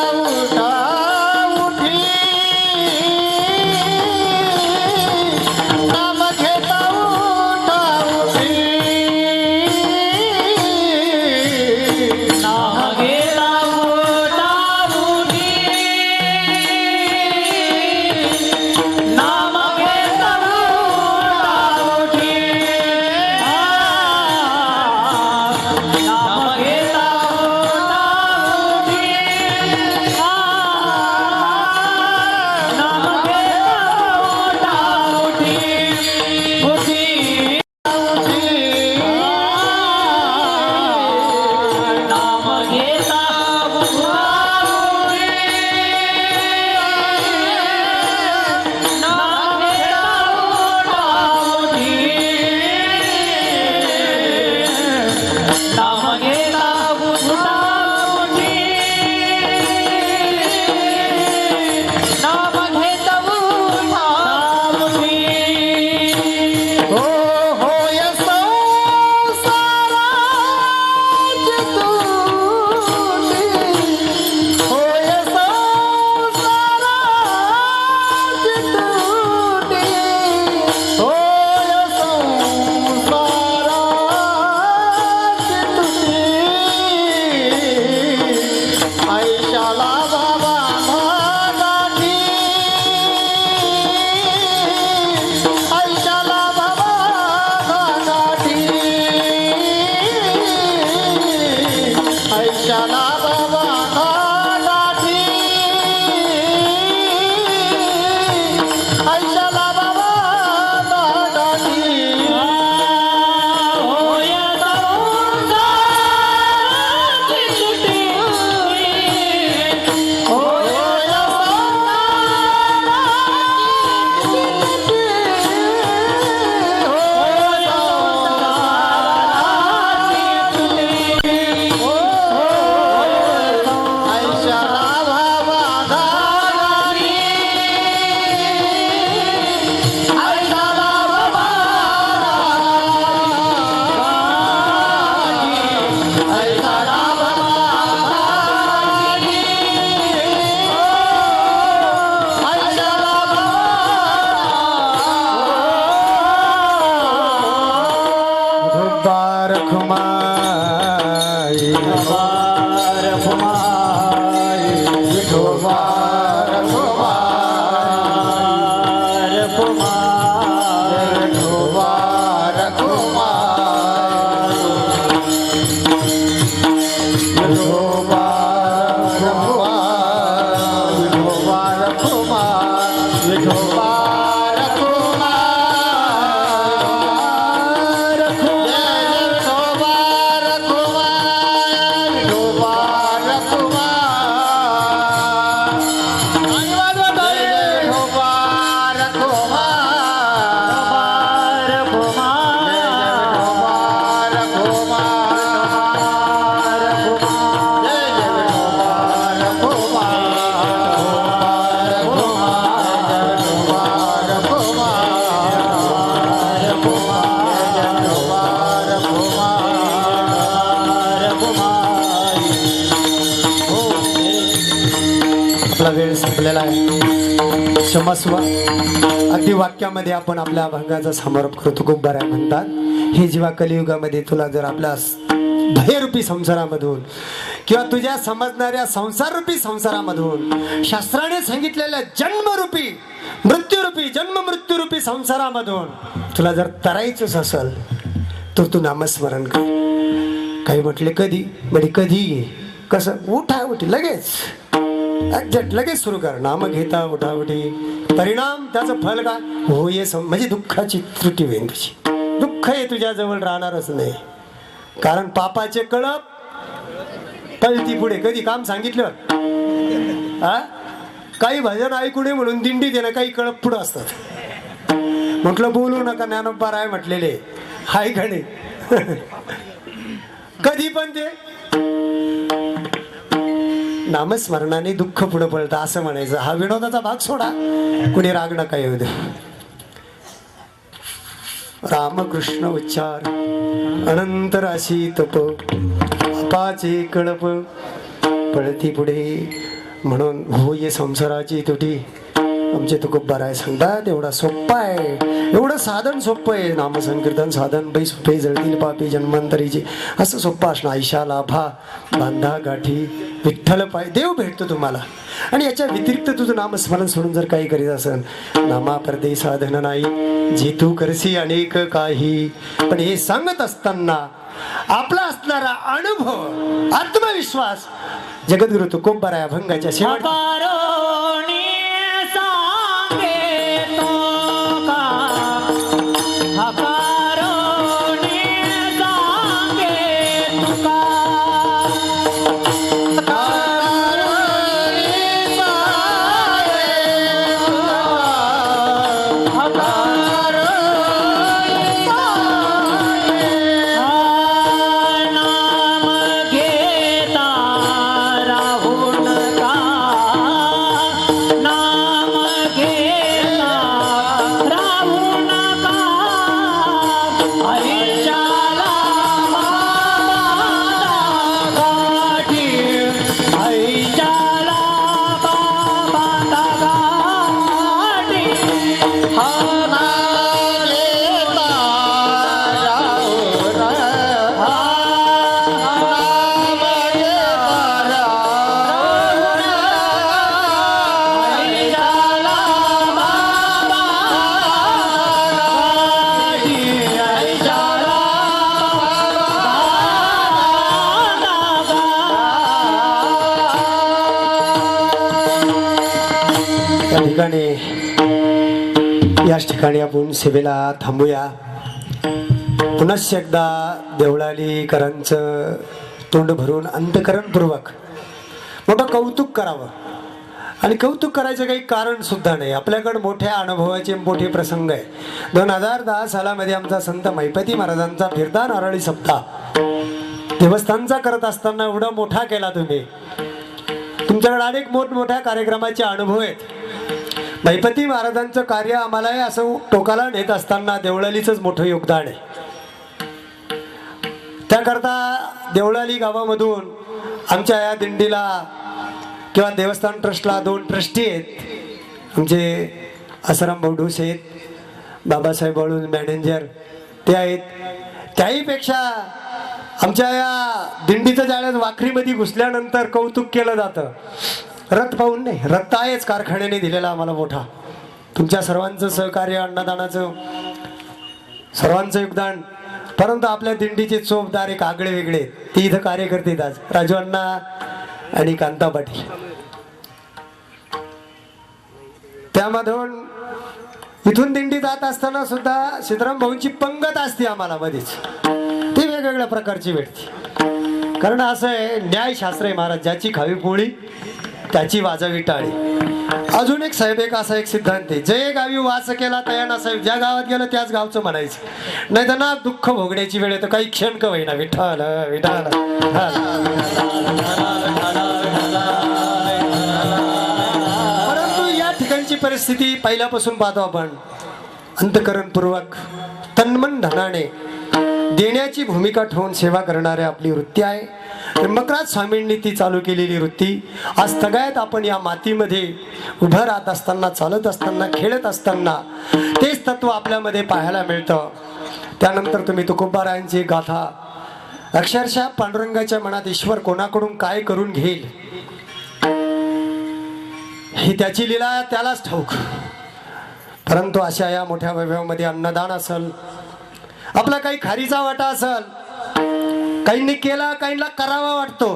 रखुमाई रखुमाई विठोबा रखुमाई विठोबा रखुमाई विठोबा रखुमाई विठोबा रखुमाई विठोबा आपला वेळ संपलेला आहे. क्षमस्व. अगदी वाक्यामध्ये आपण आपल्या अभंगाचा समारोप करतो. खूप बऱ्या म्हणतात हे जेव्हा कलियुगामध्ये तुला जर आपल्या भयरूपी संसारामधून किंवा तुझ्या समजणाऱ्या संसाररूपी संसारामधून शास्त्राने सांगितलेल्या जन्मरूपी मृत्यूरूपी जन्म मृत्यूरूपी संसारामधून तुला जर तरायचंच असेल तर तू नामस्मरण कर. काही म्हटले कधी म्हणजे कधी कसं उठा उठी लगेच एक्झॅक्ट लगेच सुरू कर. नाम घेता उठा उठी परिणाम त्याचं फल काय हो ये म्हणजे दुःखाची त्रुटी होईल तुझी. दुःख हे तुझ्या जवळ राहणारच नाही. कारण पापाचे कळप पळती पुढे. कधी काम सांगितलं हा काही भजन ऐकू नये म्हणून दिंडी देणं काही कळप पुढं असतात. म्हटलं बोलू नका ज्ञानोबा राय म्हटलेले हाय घडे कधी पण ते नामस्मरणाने दुःख पुढे पळतं असं म्हणायचं. हा विनोदाचा भाग सोडा. कुणी राग नका येऊ दे. रामकृष्ण उच्चार अनंत राशी तप अपाचे कळप पळती पुढे म्हणून हो ये संसाराची तुटी. आमचे तुकोबाराय सांगतात एवढा सोप्पा आहे. एवढं साधन सोपं आहे. नामसंकीर्तन साधन बाई सोपे जळतील पापी जन्मांतरीची असं सोप्पं असणं. आयशा लाभा बांधा गाठी विठ्ठल पाय देव भेटतो तुम्हाला. आणि याच्या व्यतिरिक्त तुझं नामस्मरण सोडून जर काही करीत असेल नामा परदे साधन नाही जे तू करसी अनेक काही. पण हे सांगत असताना आपला असणारा अनुभव आत्मविश्वास जगद्गुरु तुकोबाराय अभंगाच्या शेवट याच ठिकाणी आपण सेवेला थांबूया. पुनश्च एकदा देवळालीकरांचं तोंड भरून अंतकरणपूर्वक मोठं कौतुक करावं. आणि कौतुक करायचं काही कारण सुद्धा नाही. आपल्याकडे मोठ्या अनुभवाचे मोठे प्रसंग आहे. 2010 सालामध्ये आमचा संत महिपती महाराजांचा फिरता नारळी सप्ताह देवस्थानचा करत असताना एवढा मोठा केला तुम्ही. तुमच्याकडे अनेक मोठमोठ्या कार्यक्रमाचे अनुभव आहेत. महिपती महाराजांचं कार्य आम्हाला असं टोकाला नेत असताना देवळालीचंच मोठं योगदान आहे. त्याकरता देवळाली गावामधून आमच्या या दिंडीला किंवा देवस्थान ट्रस्टला 2 ट्रस्टी आहेत. आमचे आसाराम भाऊ ढोसे आहेत, बाबासाहेब बाळू मॅनेजर ते आहेत. त्याहीपेक्षा आमच्या या दिंडीचं ज्यावेळेस वाखरीमध्ये घुसल्यानंतर कौतुक केलं जातं, रथ पाहून नाही, रथ आहेच कारखान्याने दिलेला आम्हाला मोठा. तुमच्या सर्वांचं सहकार्य, अन्नदानाचं सर्वांचं योगदान, परंतु आपल्या दिंडीचे चोपदार एक आगळे वेगळे, ते इथं कार्यकर्ते आहेत आज, राजू अण्णा आणि कांता पाटील. त्यामधून इथून दिंडी जात असताना सुद्धा सीताराम भाऊंची पंगत असते आम्हाला मध्येच, ती वेगवेगळ्या प्रकारची भेटते. कारण असं आहे, न्यायशास्त्र आहे महाराज, ज्याची खावी पोळी त्याची वाजावी टाळी. अजून एक साहेब एक असा एक सिद्धांत आहे, जे गावी वास केला तयाना साहेब, ज्या गावात गेलं त्याच गावचं म्हणायचं, नाही तर ना दुःख भोगण्याची वेळ येतं, काही क्षण का होईना, विठ्ठल विठ्ठल. परंतु या ठिकाणची परिस्थिती पहिल्यापासून पाहतो आपण, अंतःकरणपूर्वक तन्मन धनाने देण्याची भूमिका ठेवून सेवा करणारी आपली वृत्ती आहे. मकराज स्वामींनी ती चालू केलेली वृत्ती आज तगायत आपण या मातीमध्ये उभं राहत असताना, चालत असताना, खेळत असताना तेच तत्व आपल्यामध्ये पाहायला मिळतं. त्यानंतर तुम्ही तुकोबारायांची गाथा, अक्षरशः पांडुरंगाच्या मनात ईश्वर कोणाकडून काय करून घेईल ही त्याची लीला त्यालाच ठाऊक. परंतु अशा या मोठ्या वैभवामध्ये अन्नदान असेल, आपला काही खारीचा वाटा असेल, काहींनी केला, काहींना करावा वाटतो,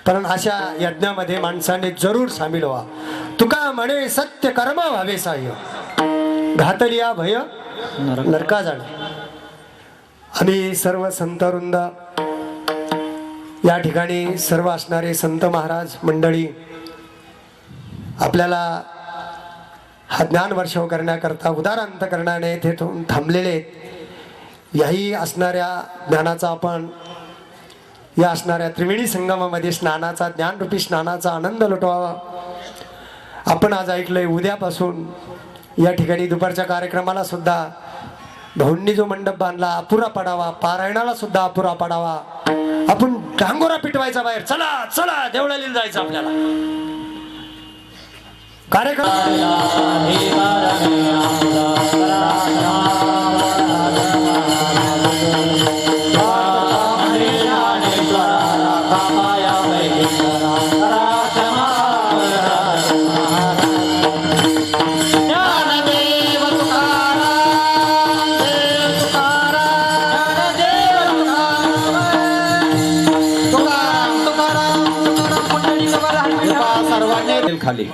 पण अशा यज्ञामध्ये माणसाने जरूर सामील व्हा. तुका म्हणे सत्य कर्म व्हावे साह्य, घातलिया भय नरका जाणे. आम्ही सर्व संतवृंद या ठिकाणी, सर्व असणारे संत महाराज मंडळी आपल्याला हा ज्ञान वर्षाव करण्याकरता उदार अंतकरणाने येथे थांबलेले आहेत. याही असणाऱ्या ज्ञानाचा आपण या असणाऱ्या त्रिवेणी संगमामध्ये स्नानाचा, ज्ञानरूपी स्नानाचा आनंद लुटवावा. आपण आज ऐकलंय, उद्यापासून या ठिकाणी दुपारच्या कार्यक्रमाला सुद्धा भाऊंनी जो मंडप बांधला अपुरा पडावा, पारायणाला सुद्धा अपुरा पडावा. आपण डांगोरा पिटवायचा बाहेर, चला चला देवळालीला जायचं आपल्याला. कार्यक्रम खाली